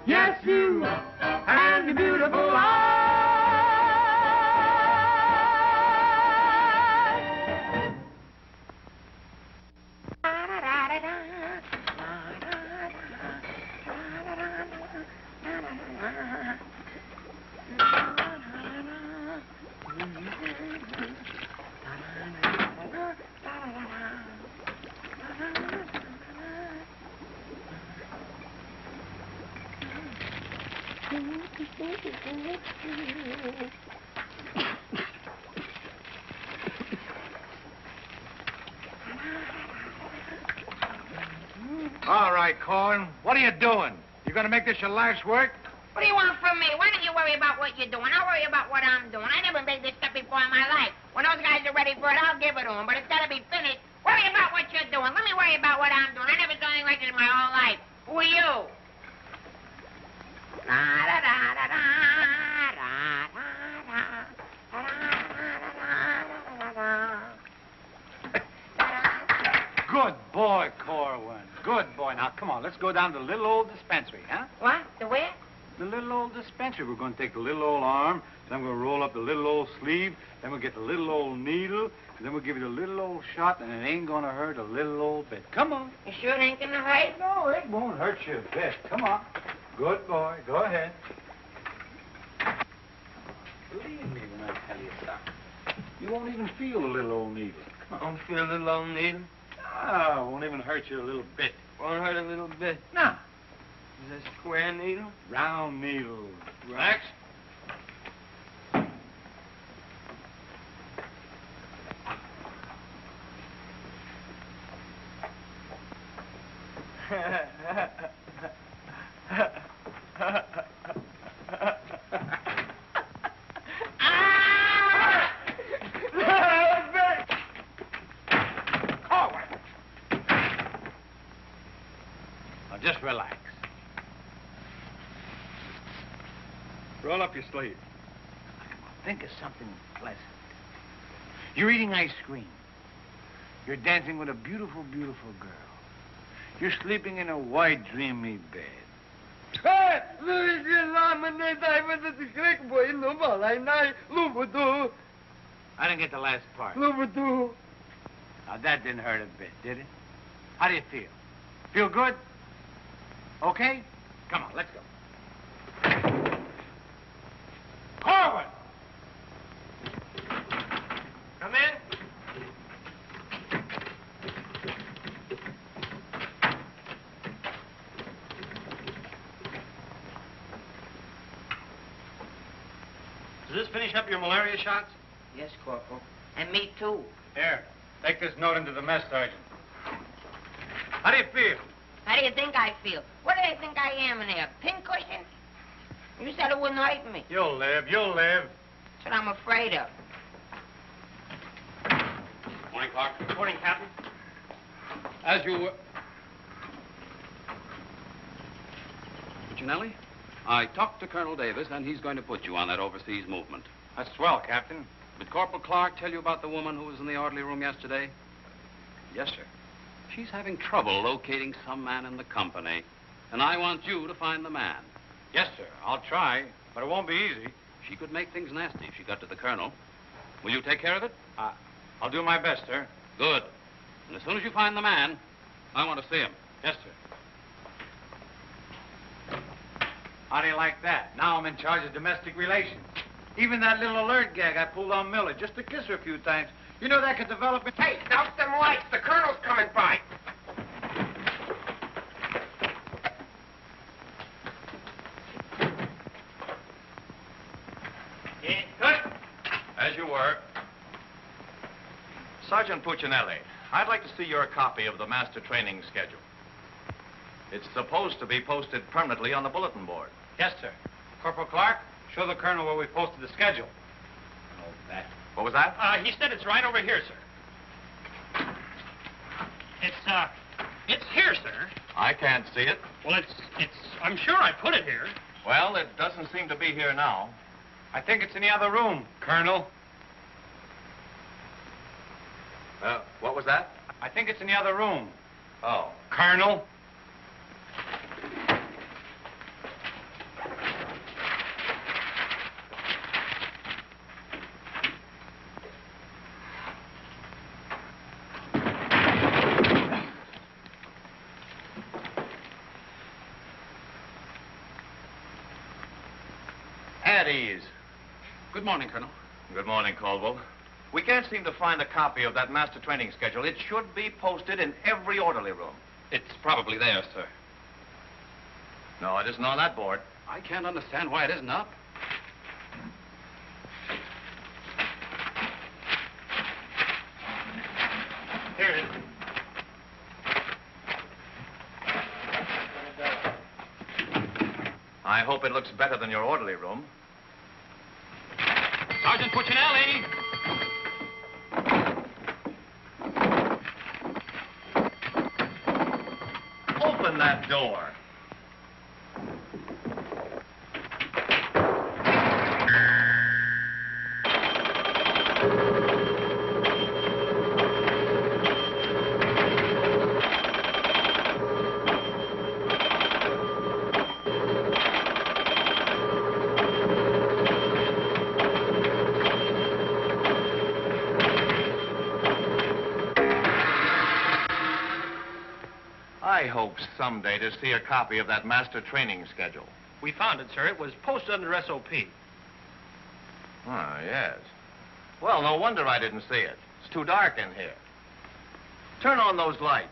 Yes, you and your beautiful eyes. All right, Korwin, what are you doing? You gonna make this your life's work? What do you want from me? Why don't you worry about what you're doing? I'll worry about what I'm doing. I never made this stuff before in my life. When those guys are ready for it, I'll give it to them. But it's got to be finished. Worry about what you're doing. Let me worry about what I'm doing. I never saw anything like this in my whole life. Who are you? Good boy, Korwin. Good boy. Now, come on, let's go down to the little old dispensary, huh? What? The where? The little old dispensary. We're going to take the little old arm, then we'll roll up the little old sleeve, then we'll get the little old needle, and then we'll give you the little old shot, and it ain't going to hurt a little old bit. Come on. You sure it ain't going to hurt? No, it won't hurt you a bit. Come on. Good boy. Go ahead. Believe me when I tell you something. You won't even feel the little old needle. I don't feel a little old needle. Ah, it won't even hurt you a little bit. Won't hurt a little bit. No. Is this a square needle? Round needle. Relax. Now just relax. Roll up your sleeve. Think of something pleasant. You're eating ice cream. You're dancing with a beautiful, beautiful girl. You're sleeping in a white, dreamy bed. I didn't get the last part. Now, that didn't hurt a bit, did it? How do you feel? Feel good? Okay? Come on, let's go. Korwin! Come in. Does this finish up your malaria shots? Yes, Corporal. And me, too. Here, take this note into the mess, Sergeant. How do you feel? How do you think I feel? What do you think I am in there, a pincushion? You said it wouldn't hurt me. You'll live, you'll live. That's what I'm afraid of. Morning, Clark. Good morning, Captain. As you were... Puccinelli, I talked to Colonel Davis, and he's going to put you on that overseas movement. That's swell, Captain. Did Corporal Clark tell you about the woman who was in the orderly room yesterday? Yes, sir. She's having trouble locating some man in the company, and I want you to find the man. Yes, sir. I'll try, but it won't be easy. She could make things nasty if she got to the colonel. Will you take care of it? I'll do my best, sir. Good. And as soon as you find the man, I want to see him. Yes, sir. How do you like that? Now I'm in charge of domestic relations. Even that little alert gag I pulled on Miller, just to kiss her a few times. You know that could develop... Hey, out them lights. The colonel's coming by. Good. As you were. Sergeant Puccinelli, I'd like to see your copy of the master training schedule. It's supposed to be posted permanently on the bulletin board. Yes, sir. Corporal Clark, show the colonel where we posted the schedule. Oh, that. What was that? He said it's right over here, sir. It's here, sir. I can't see it. Well, I'm sure I put it here. Well, it doesn't seem to be here now. I think it's in the other room, Colonel. What was that? I think it's in the other room. Oh. Colonel. At ease. Good morning, Colonel. Good morning, Caldwell. We can't seem to find a copy of that master training schedule. It should be posted in every orderly room. It's probably there, sir. No, it isn't on that board. I can't understand why it isn't up. Here it is. I hope it looks better than your orderly room. Sergeant Puccinelli! Open that door. I hope someday to see a copy of that master training schedule. We found it, sir. It was posted under SOP. Ah, yes. Well, no wonder I didn't see it. It's too dark in here. Turn on those lights.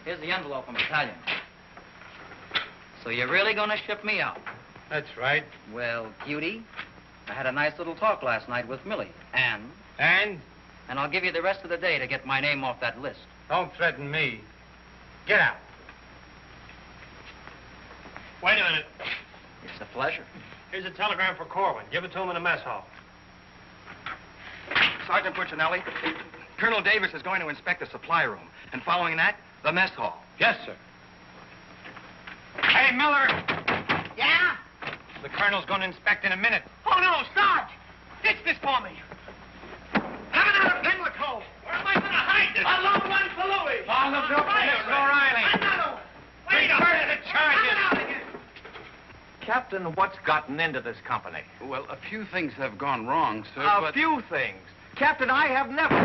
Here's the envelope from battalion. So you're really going to ship me out? That's right. Well, cutie, I had a nice little talk last night with Millie. And? And I'll give you the rest of the day to get my name off that list. Don't threaten me. Get out. Wait a minute. It's a pleasure. Here's a telegram for Korwin. Give it to him in the mess hall. Sergeant Puccinelli, Colonel Davis is going to inspect the supply room, and following that, the mess hall. Yes, sir. Hey, Miller! Yeah? The colonel's going to inspect in a minute. Oh, no, Sarge! Ditch this for me. Have another Pimlico. Where am I going to hide this? A long one for Louis. Oh, look, Miss O'Reilly. Another one. Wait a Reverse minute. the charges. Coming out again. Captain, what's gotten into this company? Well, a few things have gone wrong, sir, A few things. Captain, I have never...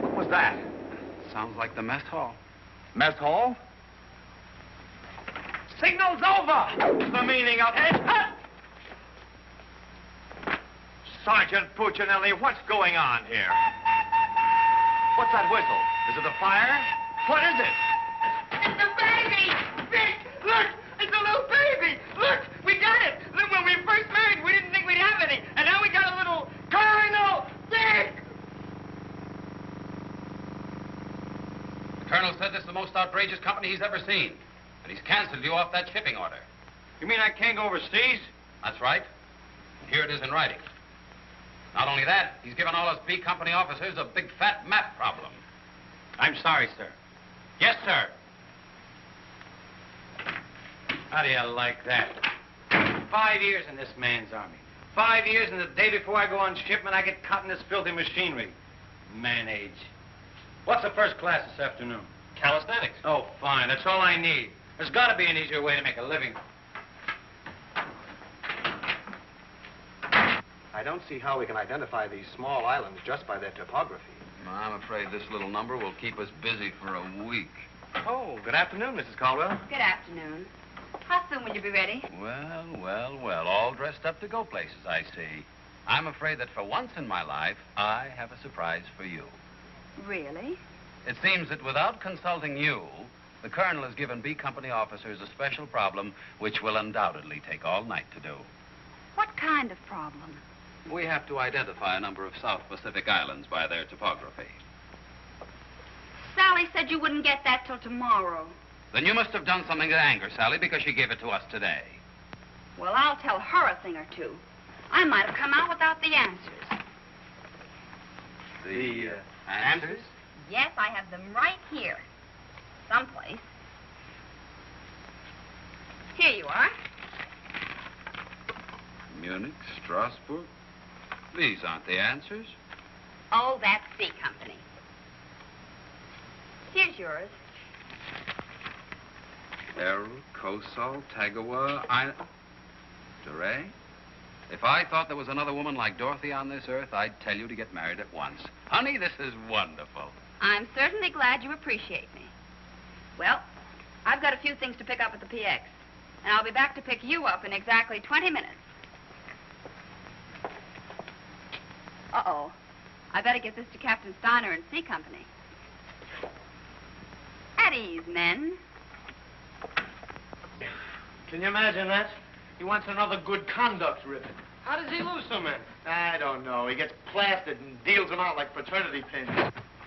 What was that? Sounds like the mess hall. Mess hall? Signal's over. The meaning of it? Sergeant Puccinelli, what's going on here? What's that whistle? Is it a fire? What is it? It's a baby. Vic, look. It's a little baby. Look, we got it. Look, when we first married, we didn't think we'd have any. And now we got a little Colonel Vic. The colonel said this is the most outrageous company he's ever seen. And he's canceled you off that shipping order. You mean I can't go overseas? That's right. And here it is in writing. Not only that, he's given all us B Company officers a big fat map problem. I'm sorry, sir. Yes, sir. How do you like that? 5 years in this man's army. 5 years, and the day before I go on shipment, I get caught in this filthy machinery. Man age. What's the first class this afternoon? Calisthenics. Oh, fine. That's all I need. There's got to be an easier way to make a living. I don't see how we can identify these small islands just by their topography. I'm afraid this little number will keep us busy for a week. Oh, good afternoon, Mrs. Caldwell. Good afternoon. How soon will you be ready? Well, all dressed up to go places, I see. I'm afraid that for once in my life, I have a surprise for you. Really? It seems that without consulting you, the colonel has given B Company officers a special problem which will undoubtedly take all night to do. What kind of problem? We have to identify a number of South Pacific islands by their topography. Sally said you wouldn't get that till tomorrow. Then you must have done something to anger Sally because she gave it to us today. Well, I'll tell her a thing or two. I might have come out without the answers. The answers? Yes, I have them right here. Someplace. Here you are. Munich, Strasbourg. These aren't the answers. Oh, that's C Company. Here's yours. Errol, Kosal, Tagawa, DeRay? If I thought there was another woman like Dorothy on this earth, I'd tell you to get married at once. Honey, this is wonderful. I'm certainly glad you appreciate me. Well, I've got a few things to pick up at the PX, and I'll be back to pick you up in exactly 20 minutes. Uh-oh. I better get this to Captain Steiner and C Company. At ease, men. Can you imagine that? He wants another good conduct ribbon. How does he lose so many? I don't know. He gets plastered and deals them out like fraternity pins.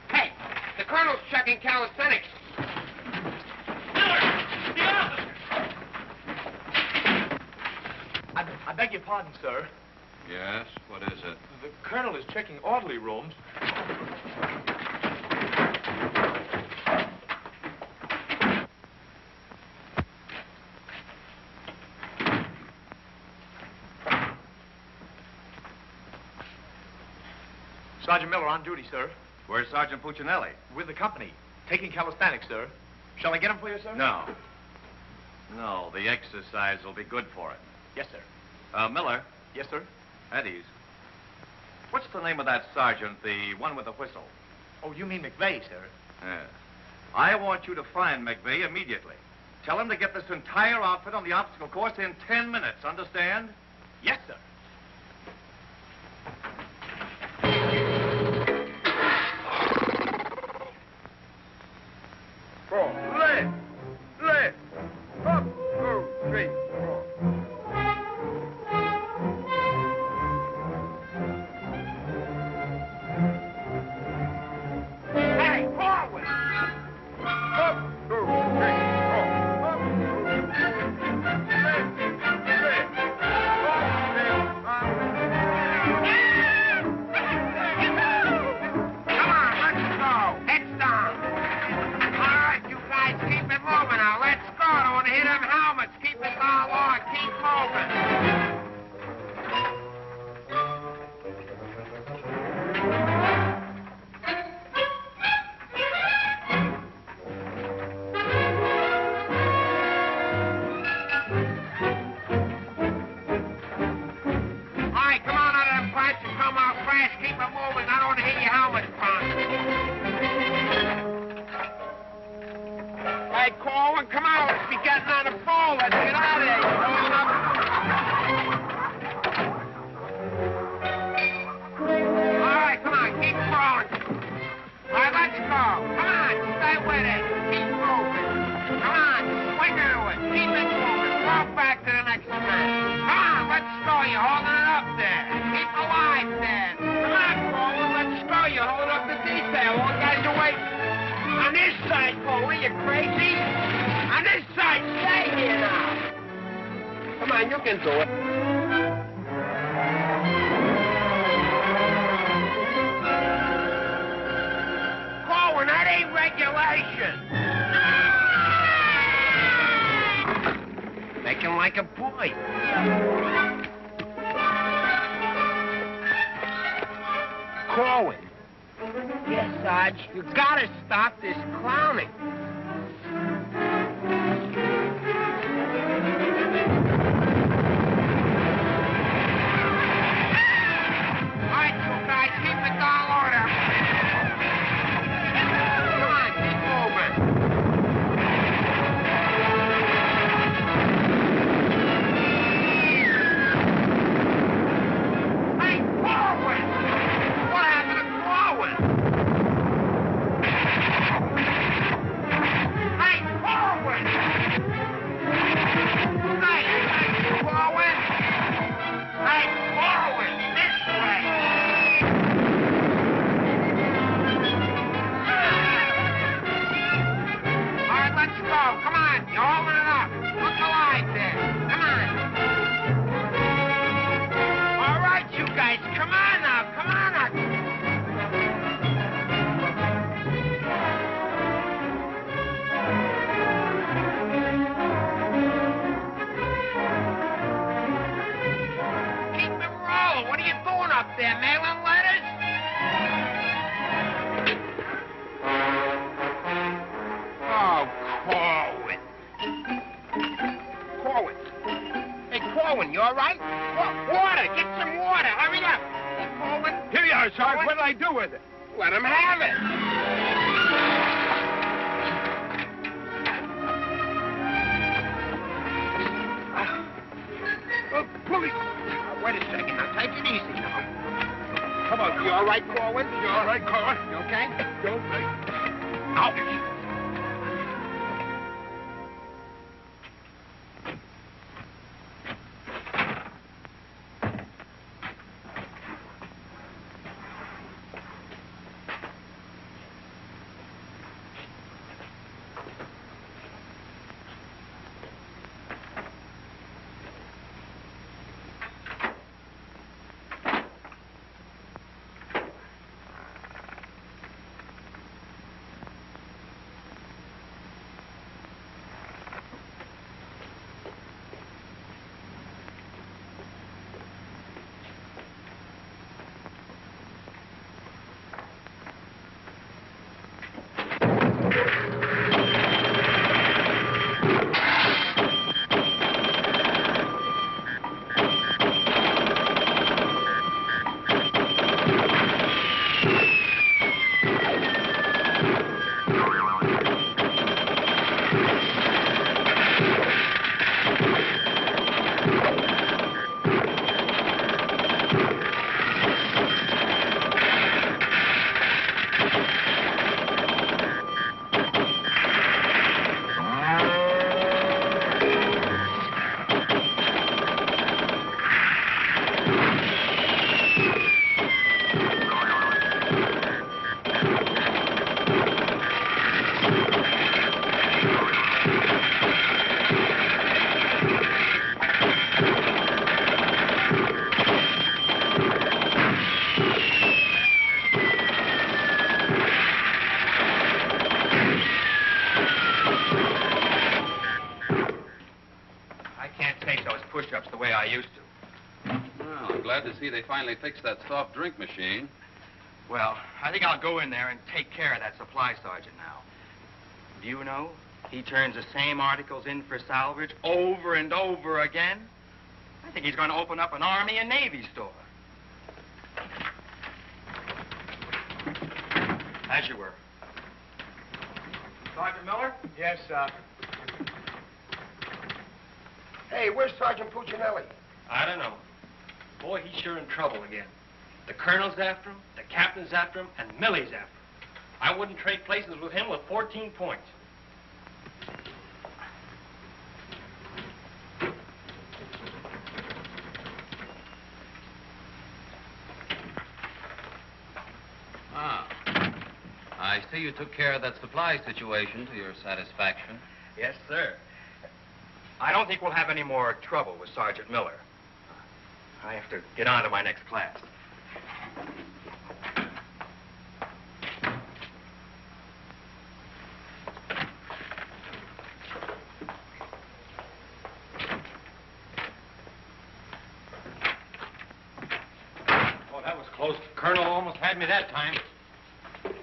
Hey, the colonel's checking calisthenics. I beg your pardon, sir. Yes? What is it? The colonel is checking orderly rooms. Sergeant Miller on duty, sir. Where's Sergeant Puccinelli? With the company. Taking calisthenics, sir. Shall I get him for you, sir? No. No, the exercise will be good for it. Yes, sir. Miller. Yes, sir. Eddie's. What's the name of that sergeant, the one with the whistle? Oh, you mean McVeigh, sir? Yeah. I want you to find McVeigh immediately. Tell him to get this entire outfit on the obstacle course in 10 minutes, understand? Yes, sir. Left, up, 2, 3, 4. Hey, Korwin! Up, 2, 3, 4. Up, 2, 3, left, Come on, let's go. Heads down. All right, you guys, keep it moving now. Let's go. Don't want to hit them helmets. Keep it all on. Keep moving. All right, come on out of them pipes and come out fast. Keep it moving. I don't want to hear your helmets pounding. Hey, Korwin, come on. Let's be getting on the pole. Let's get out of here. You're going up. All right, come on. Keep crawling. All right, let's go. Come on. Stay with it. Keep moving. Come on. Swing into it. Keep it moving. Walk back to the next man. Come on. Let's go. You're holding it up there. Keep alive there. Come on, Korwin. Let's go. You're holding up the detail. All guys are waiting. On this side, Korwin. You crazy? On this side. Stay here now. Come on. You can do it. Korwin, that ain't regulation. Making like a boy. Korwin. Yes, Sarge. You gotta stop this clowning. up there, mailing letters? Oh, Korwin. Korwin. Hey, Korwin, you all right? Water! Get some water! Hurry up! Hey, Korwin. Here you are, Sarge. What did I do with it? Let him have it. Police. Wait a second. Now, take it easy now. Come on. You all right, Korwin? You all right, Korwin? You okay? You all right? Ouch. push-ups the way I used to. Well, I'm glad to see they finally fixed that soft drink machine. Well, I think I'll go in there and take care of that supply sergeant now. Do you know, he turns the same articles in for salvage over and over again? I think he's going to open up an Army and Navy store. As you were. Sergeant Miller? Yes, sir. Hey, where's Sergeant Puccinelli? I don't know. Boy, he's sure in trouble again. The colonel's after him, the captain's after him, and Millie's after him. I wouldn't trade places with him with 14 points. Ah. I see you took care of that supply situation to your satisfaction. Yes, sir. I don't think we'll have any more trouble with Sergeant Miller. I have to get on to my next class. Oh, that was close. Colonel almost had me that time. Hey,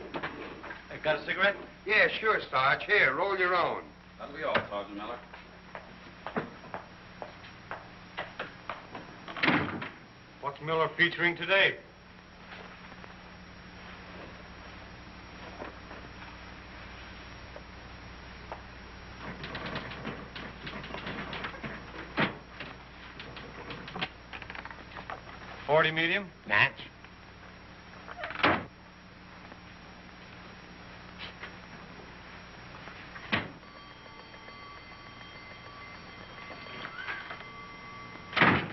got a cigarette? Yeah, sure, Sarge. Here, roll your own. That'll be all, Sergeant Miller. What's Miller featuring today? .40 medium? Match.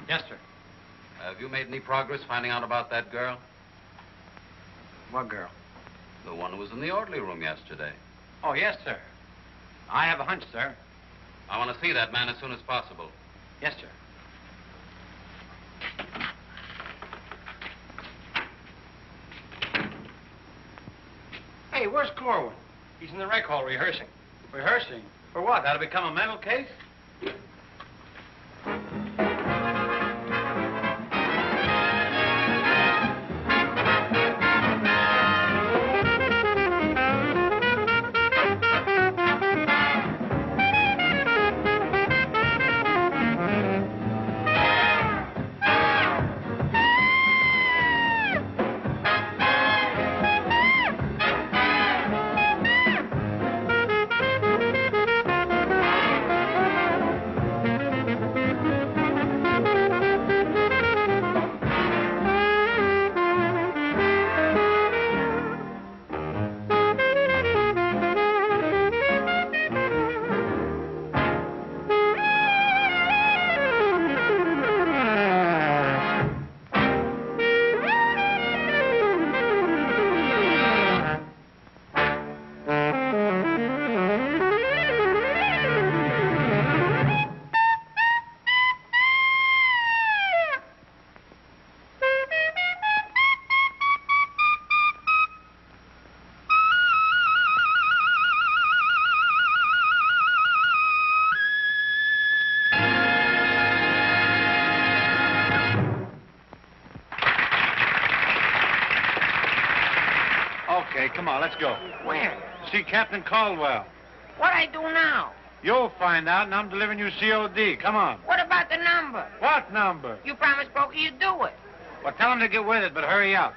Yes, sir. Have you made any progress finding out about that girl? What girl? The one who was in the orderly room yesterday. Oh, yes, sir. I have a hunch, sir. I want to see that man as soon as possible. Yes, sir. Hey, where's Korwin? He's in the rec hall rehearsing. Rehearsing? For what? That'll become a mental case? on, let's go. Where? See Captain Caldwell. What I do now? You'll find out, and I'm delivering you COD. Come on. What about the number? What number? You promised Pokey you'd do it. Well, tell him to get with it, but hurry up.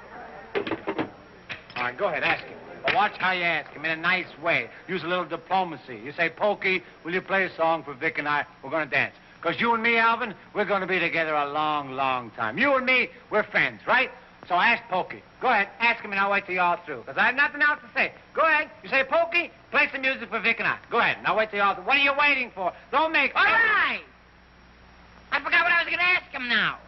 All right, go ahead, ask him. But watch how you ask him in a nice way. Use a little diplomacy. You say, Pokey, will you play a song for Vic and I? We're going to dance. Because you and me, Alvin, we're going to be together a long, long time. You and me, we're friends, right? So ask Pokey. Go ahead, ask him, and I'll wait till you're all through. Because I have nothing else to say. Go ahead. You say, Pokey, play some music for Vic and I. Go ahead, and I'll wait till you're all through. What are you waiting for? Don't make... All right. I forgot what I was going to ask him now.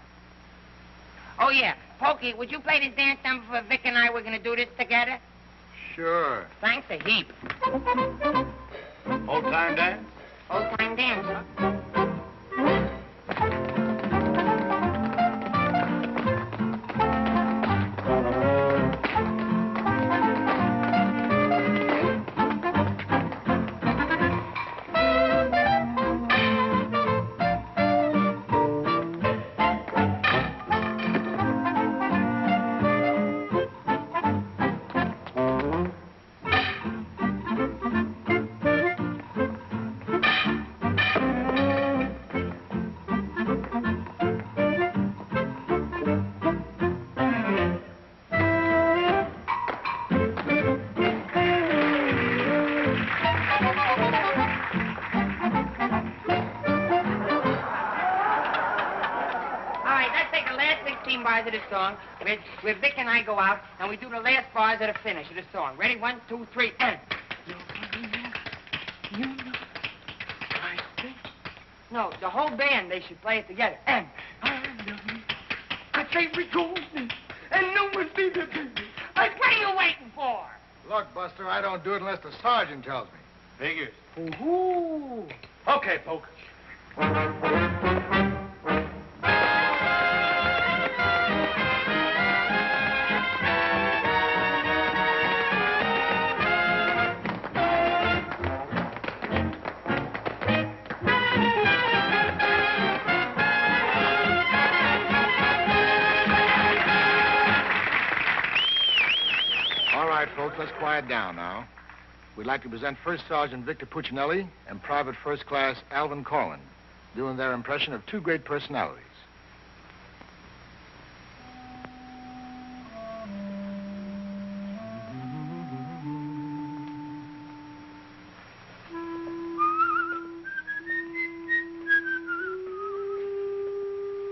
Oh, yeah. Pokey, would you play this dance number for Vic and I? We're going to do this together. Sure. Thanks a heap. Old-time dance? Old-time dance, huh? Of the song, where Vic and I go out, and we do the last bars at the finish of the song. Ready? 1, 2, 3, and... No, the whole band, they should play it together. And... I say we go, and no one's be the baby. Like, what are you waiting for? Look, Buster, I don't do it unless the sergeant tells me. Figures. Ooh. Okay, Poke. Folks, let's quiet down now. We'd like to present First Sergeant Victor Puccinelli and Private First Class Alvin Korwin, doing their impression of two great personalities.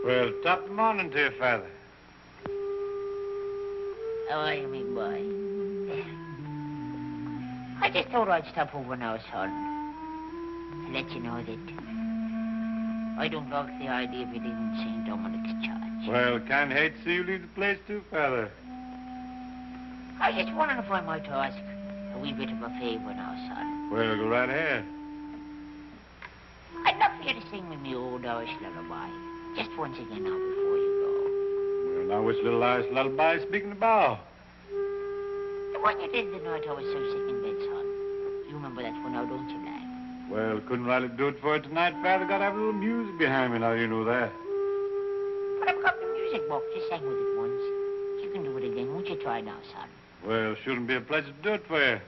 Well, top of the morning to you, Father. How are you, me boy? I just thought I'd stop over now, son, to let you know that I don't like the idea of you leaving St. Dominic's Church. Well, can't hate to see you leave the place too, Father. I was just wondering if I might ask a wee bit of a favor now, son. Well, go right ahead. I'd love for you to sing me me old Irish lullaby, just once again now before you Well, now which little Irish lullaby speaking about? go. The one you did the night I was so sick in bed, son. You remember that one now, don't you, lad? Well, couldn't rightly do it for you tonight, Father. Got to have a little music behind me now, you know that. But I've got the music book. Just sang with it once. You can do it again. Won't you try now, son? Well, shouldn't be a pleasure to do it for you.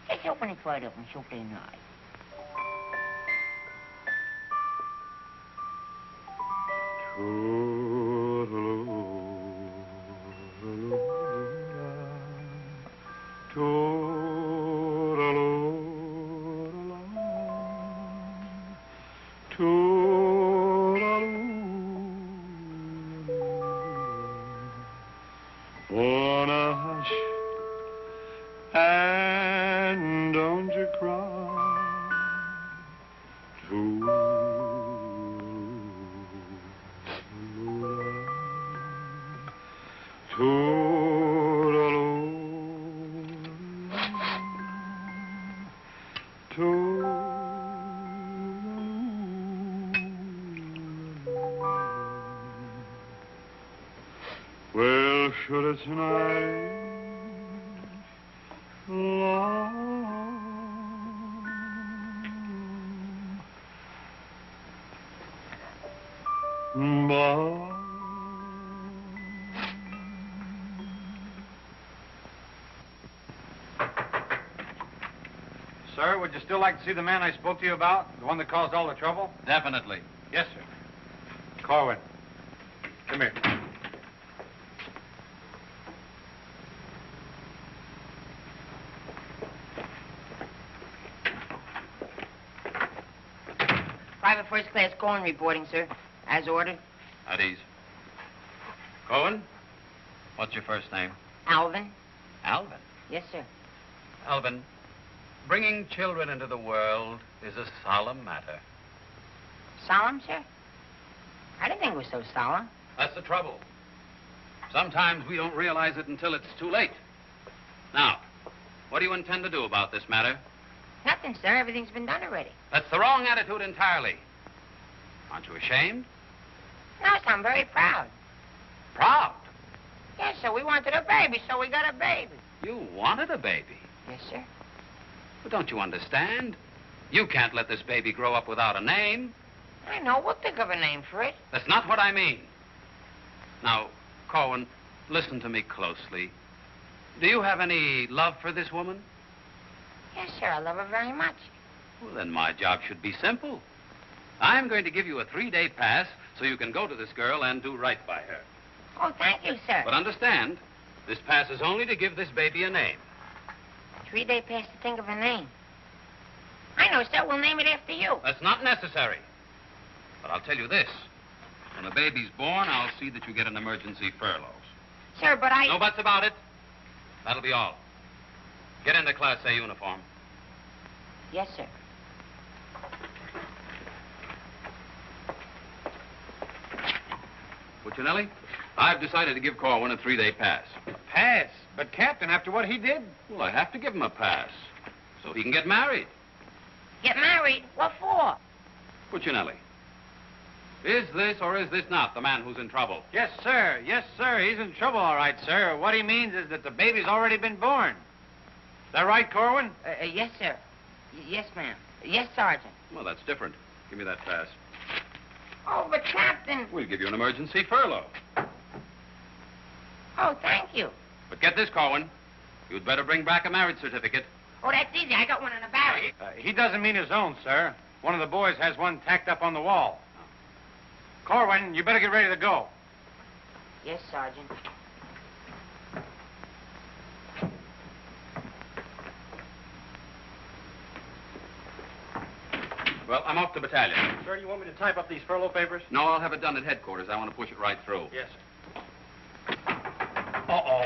Just open it wide up and so play nice. Wanna hush and don't you cry. Well, should it tonight long, Sir, would you still like to see the man I spoke to you about? The one that caused all the trouble? Definitely. Yes, sir. Korwin, come here. Private First Class Korwin reporting, sir. As ordered. At ease. Korwin, what's your first name? Alvin. Alvin. Yes, sir. Alvin, bringing children into the world is a solemn matter. Solemn, sir? I didn't think it was so solemn. That's the trouble. Sometimes we don't realize it until it's too late. Now, what do you intend to do about this matter? Nothing, sir. Everything's been done already. That's the wrong attitude entirely. Aren't you ashamed? No, sir, I'm very proud. Proud? Yes, sir. We wanted a baby, so we got a baby. You wanted a baby? Yes, sir. But don't you understand? You can't let this baby grow up without a name. I know. We'll think of a name for it. That's not what I mean. Now, Korwin, listen to me closely. Do you have any love for this woman? Yes, sir. I love her very much. Well, then my job should be simple. I'm going to give you a 3-day pass so you can go to this girl and do right by her. Oh, thank you, sir. But understand, this pass is only to give this baby a name. 3-day pass to think of a name. I know, sir. We'll name it after you. That's not necessary. But I'll tell you this. When the baby's born, I'll see that you get an emergency furlough. Sir, but I... No buts about it. That'll be all. Get into Class A uniform. Yes, sir. Puccinelli, I've decided to give Korwin a 3-day pass. A pass? But, Captain, after what he did... Well, I have to give him a pass so he can get married. Get married? What for? Puccinelli, is this or is this not the man who's in trouble? Yes, sir. Yes, sir. He's in trouble, all right, sir. What he means is that the baby's already been born. Is that right, Korwin? Yes, sir. Yes, ma'am. Yes, Sergeant. Well, that's different. Give me that pass. Oh, but, Captain... We'll give you an emergency furlough. Oh, thank you. But get this, Korwin. You'd better bring back a marriage certificate. Oh, that's easy. I got one in the barracks. He doesn't mean his own, sir. One of the boys has one tacked up on the wall. Korwin, you better get ready to go. Yes, Sergeant. Well, I'm off to battalion. Sir, do you want me to type up these furlough papers? No, I'll have it done at headquarters. I want to push it right through. Yes, sir. Uh-oh.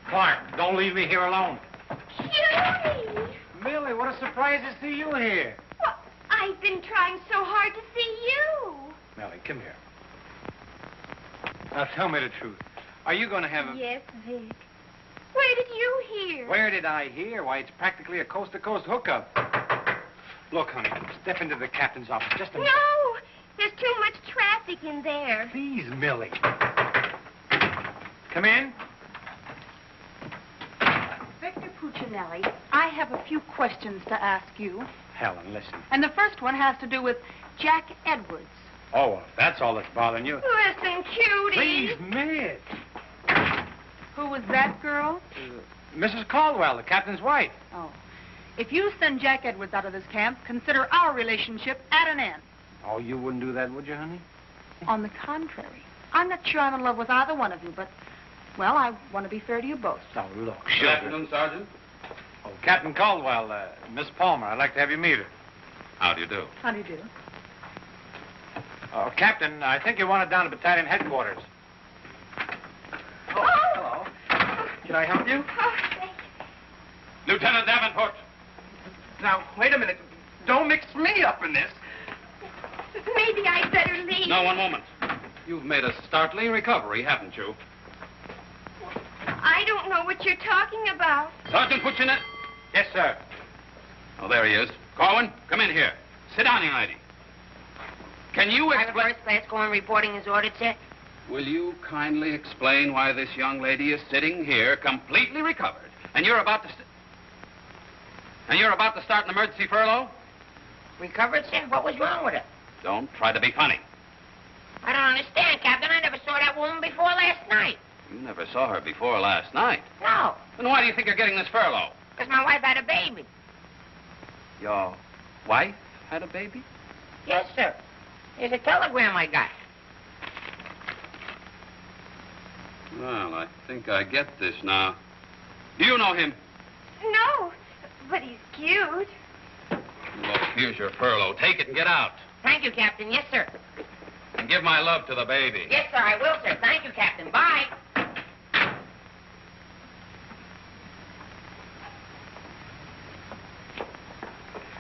Clark, don't leave me here alone. Judy! Millie, what a surprise to see you here. Well, I've been trying so hard to see you. Millie, come here. Now, tell me the truth. Are you going to have a... Yes, Vic. Where did you hear? Where did I hear? Why, it's practically a coast-to-coast hookup. Look, honey, step into the captain's office just a minute. No! There's too much traffic in there. Please, Millie. Come in. Victor Puccinelli, I have a few questions to ask you. Helen, listen. And the first one has to do with Jack Edwards. Oh, well, if that's all that's bothering you. Listen, cutie. Please, miss. Who was that girl? Mrs. Caldwell, the captain's wife. Oh. If you send Jack Edwards out of this camp, consider our relationship at an end. Oh, you wouldn't do that, would you, honey? On the contrary. I'm not sure I'm in love with either one of you, but, well, I want to be fair to you both. Oh, look, Good sugar. afternoon, Sergeant. Oh, Captain Caldwell, Miss Palmer, I'd like to have you meet her. How do you do? How do you do? Oh, Captain, I think you want it down to battalion headquarters. Oh! Hello. Can I help you? Oh, thank you. Lieutenant Davenport. Now, wait a minute. Don't mix me up in this. Maybe I'd better leave. No, one moment. You've made a startling recovery, haven't you? I don't know what you're talking about. Sergeant Puccinelli? Yes, sir. Oh, there he is. Korwin, come in here. Sit down, young lady. Can you Private explain... First Class Korwin reporting as ordered, sir. Will you kindly explain why this young lady is sitting here completely recovered, and you're about to... start an emergency furlough? Recovered, sir? What was wrong with her? Don't try to be funny. I don't understand, Captain. I never saw that woman before last night. You never saw her before last night. No. Then why do you think you're getting this furlough? Because my wife had a baby. Your wife had a baby? Yes, sir. Here's a telegram I got. Well, I think I get this now. Do you know him? No, but he's cute. Look, here's your furlough. Take it and get out. Thank you, Captain. Yes, sir. And give my love to the baby. Yes, sir, I will, sir. Thank you, Captain. Bye.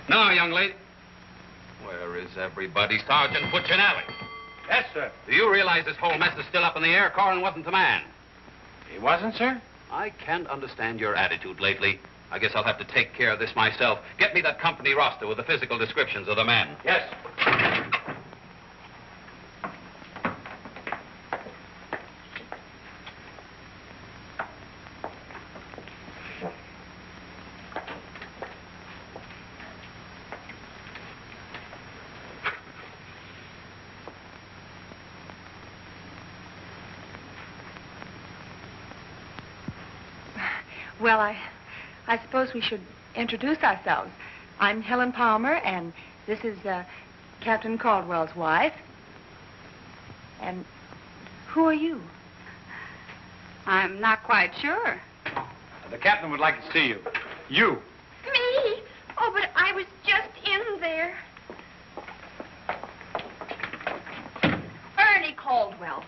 Now, young lady. Where is everybody? Sergeant Puccinelli. Yes, sir. Do you realize this whole mess is still up in the air? Korwin wasn't the man. He wasn't, sir? I can't understand your attitude lately. I guess I'll have to take care of this myself. Get me that company roster with the physical descriptions of the men. Yes. Well, I suppose we should introduce ourselves. I'm Helen Palmer, and this is Captain Caldwell's wife. And who are you? I'm not quite sure. The captain would like to see you. You. Me? Oh, but I was just in there. Ernie Caldwell.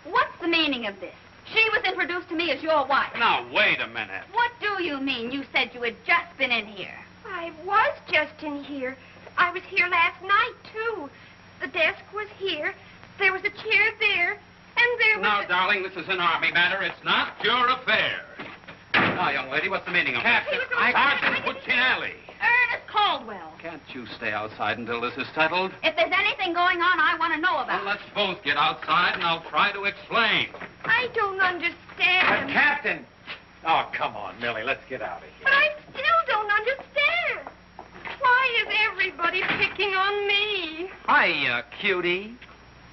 What's the meaning of this? She was introduced to me as your wife. Now, wait a minute. What do you mean? You said you had just been in here. I was just in here. I was here last night, too. The desk was here. There was a chair there. And there was Now, darling, this is an Army matter. It's not your affair. Now, young lady, what's the meaning of that? Sergeant Puccinelli. Ernest Caldwell. Can't you stay outside until this is settled? If there's anything going on, I want to know about Well, let's both get outside, and I'll try to explain. I don't understand. Captain! Oh, come on, Millie. Let's get out of here. But I still don't understand. Why is everybody picking on me? Hiya, cutie.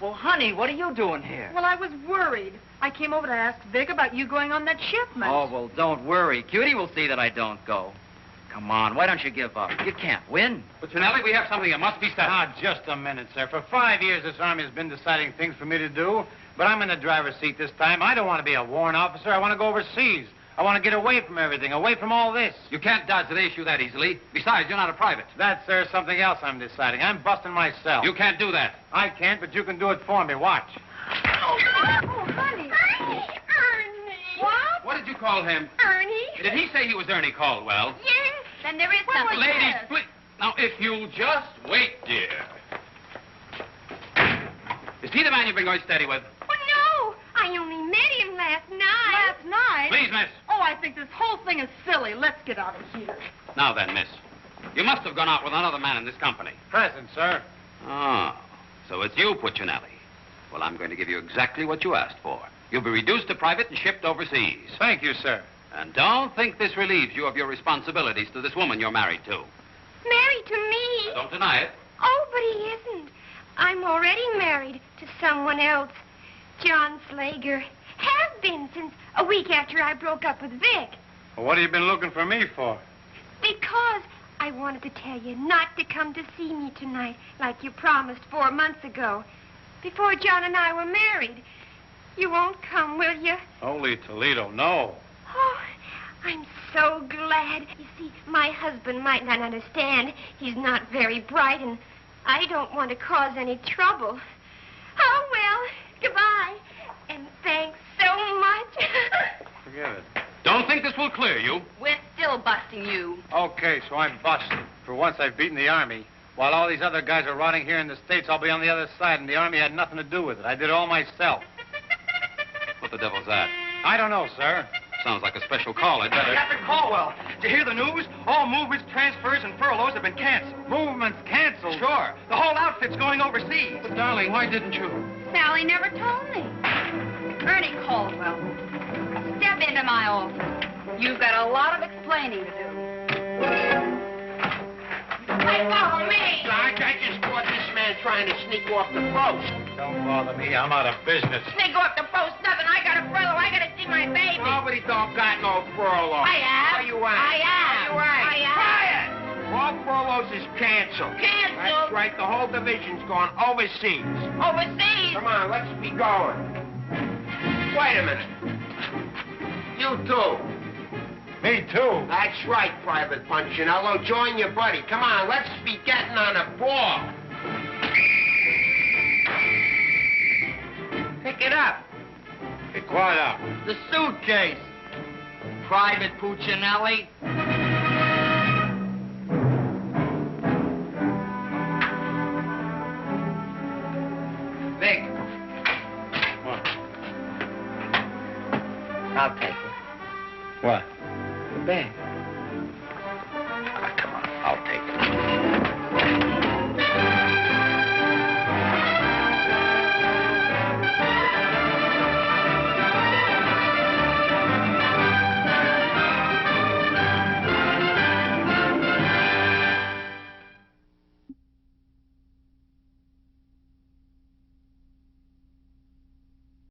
Well, honey, what are you doing here? Well, I was worried. I came over to ask Vic about you going on that shipment. Oh, well, don't worry. Cutie will see that I don't go. Come on, why don't you give up? You can't win. Puccinelli, we have something that must be settled. Now, just a minute, sir. For 5 years, this Army has been deciding things for me to do, but I'm in the driver's seat this time. I don't want to be a warrant officer. I want to go overseas. I want to get away from everything, away from all this. You can't dodge the issue that easily. Besides, you're not a private. That's, sir, something else I'm deciding. I'm busting myself. You can't do that. I can't, but you can do it for me. Watch. Oh, honey. Ernie. What? What did you call him? Ernie? Did he say he was Ernie Caldwell? Yes. Then there is something. Ladies, please. Now, if you'll just wait, dear. Is he the man you've been going steady with? Oh, no. I only met him last night. Last night? Please, miss. Oh, I think this whole thing is silly. Let's get out of here. Now then, miss. You must have gone out with another man in this company. Present, sir. Oh, so it's you, Puccinelli. Well, I'm going to give you exactly what you asked for. You'll be reduced to private and shipped overseas. Thank you, sir. And don't think this relieves you of your responsibilities to this woman you're married to. Married to me? Don't deny it. Oh, but he isn't. I'm already married to someone else. John Slager. Have been since a week after I broke up with Vic. Well, what have you been looking for me for? Because I wanted to tell you not to come to see me tonight like you promised 4 months ago. Before John and I were married. You won't come, will you? Holy Toledo, no. Oh, I'm so glad. You see, my husband might not understand. He's not very bright, and I don't want to cause any trouble. Oh, well, goodbye. And thanks so much. Forget it. Don't think this will clear you. We're still busting you. Okay, so I'm busted. For once, I've beaten the Army. While all these other guys are rotting here in the States, I'll be on the other side, and the Army had nothing to do with it. I did it all myself. What the devil's that? I don't know, sir. Sounds like a special call. I'd better... Captain Caldwell, did you hear the news? All movements, transfers, and furloughs have been canceled. Movements canceled? Sure. The whole outfit's going overseas. But, darling, why didn't you? Sally never told me. Ernie Caldwell, step into my office. You've got a lot of explaining to do. Hey, follow me! Sarge, I just caught this man trying to sneak off the post. Don't bother me. I'm out of business. Sneak off the post, nothing. I got a furlough. I got to see my baby. Nobody don't got no furlough. I have. What you want? I have. What you away. Quiet! All furloughs is canceled. Canceled? That's right, the whole division's gone overseas. Overseas? Come on, let's be going. Wait a minute. You too. Me too. That's right, Private Punchinello. Join your buddy. Come on, let's be getting on a ball. Pick it up. Hey, quiet up. The suitcase. Private Puccinelli. Vic. What? I'll take it. What? The bag.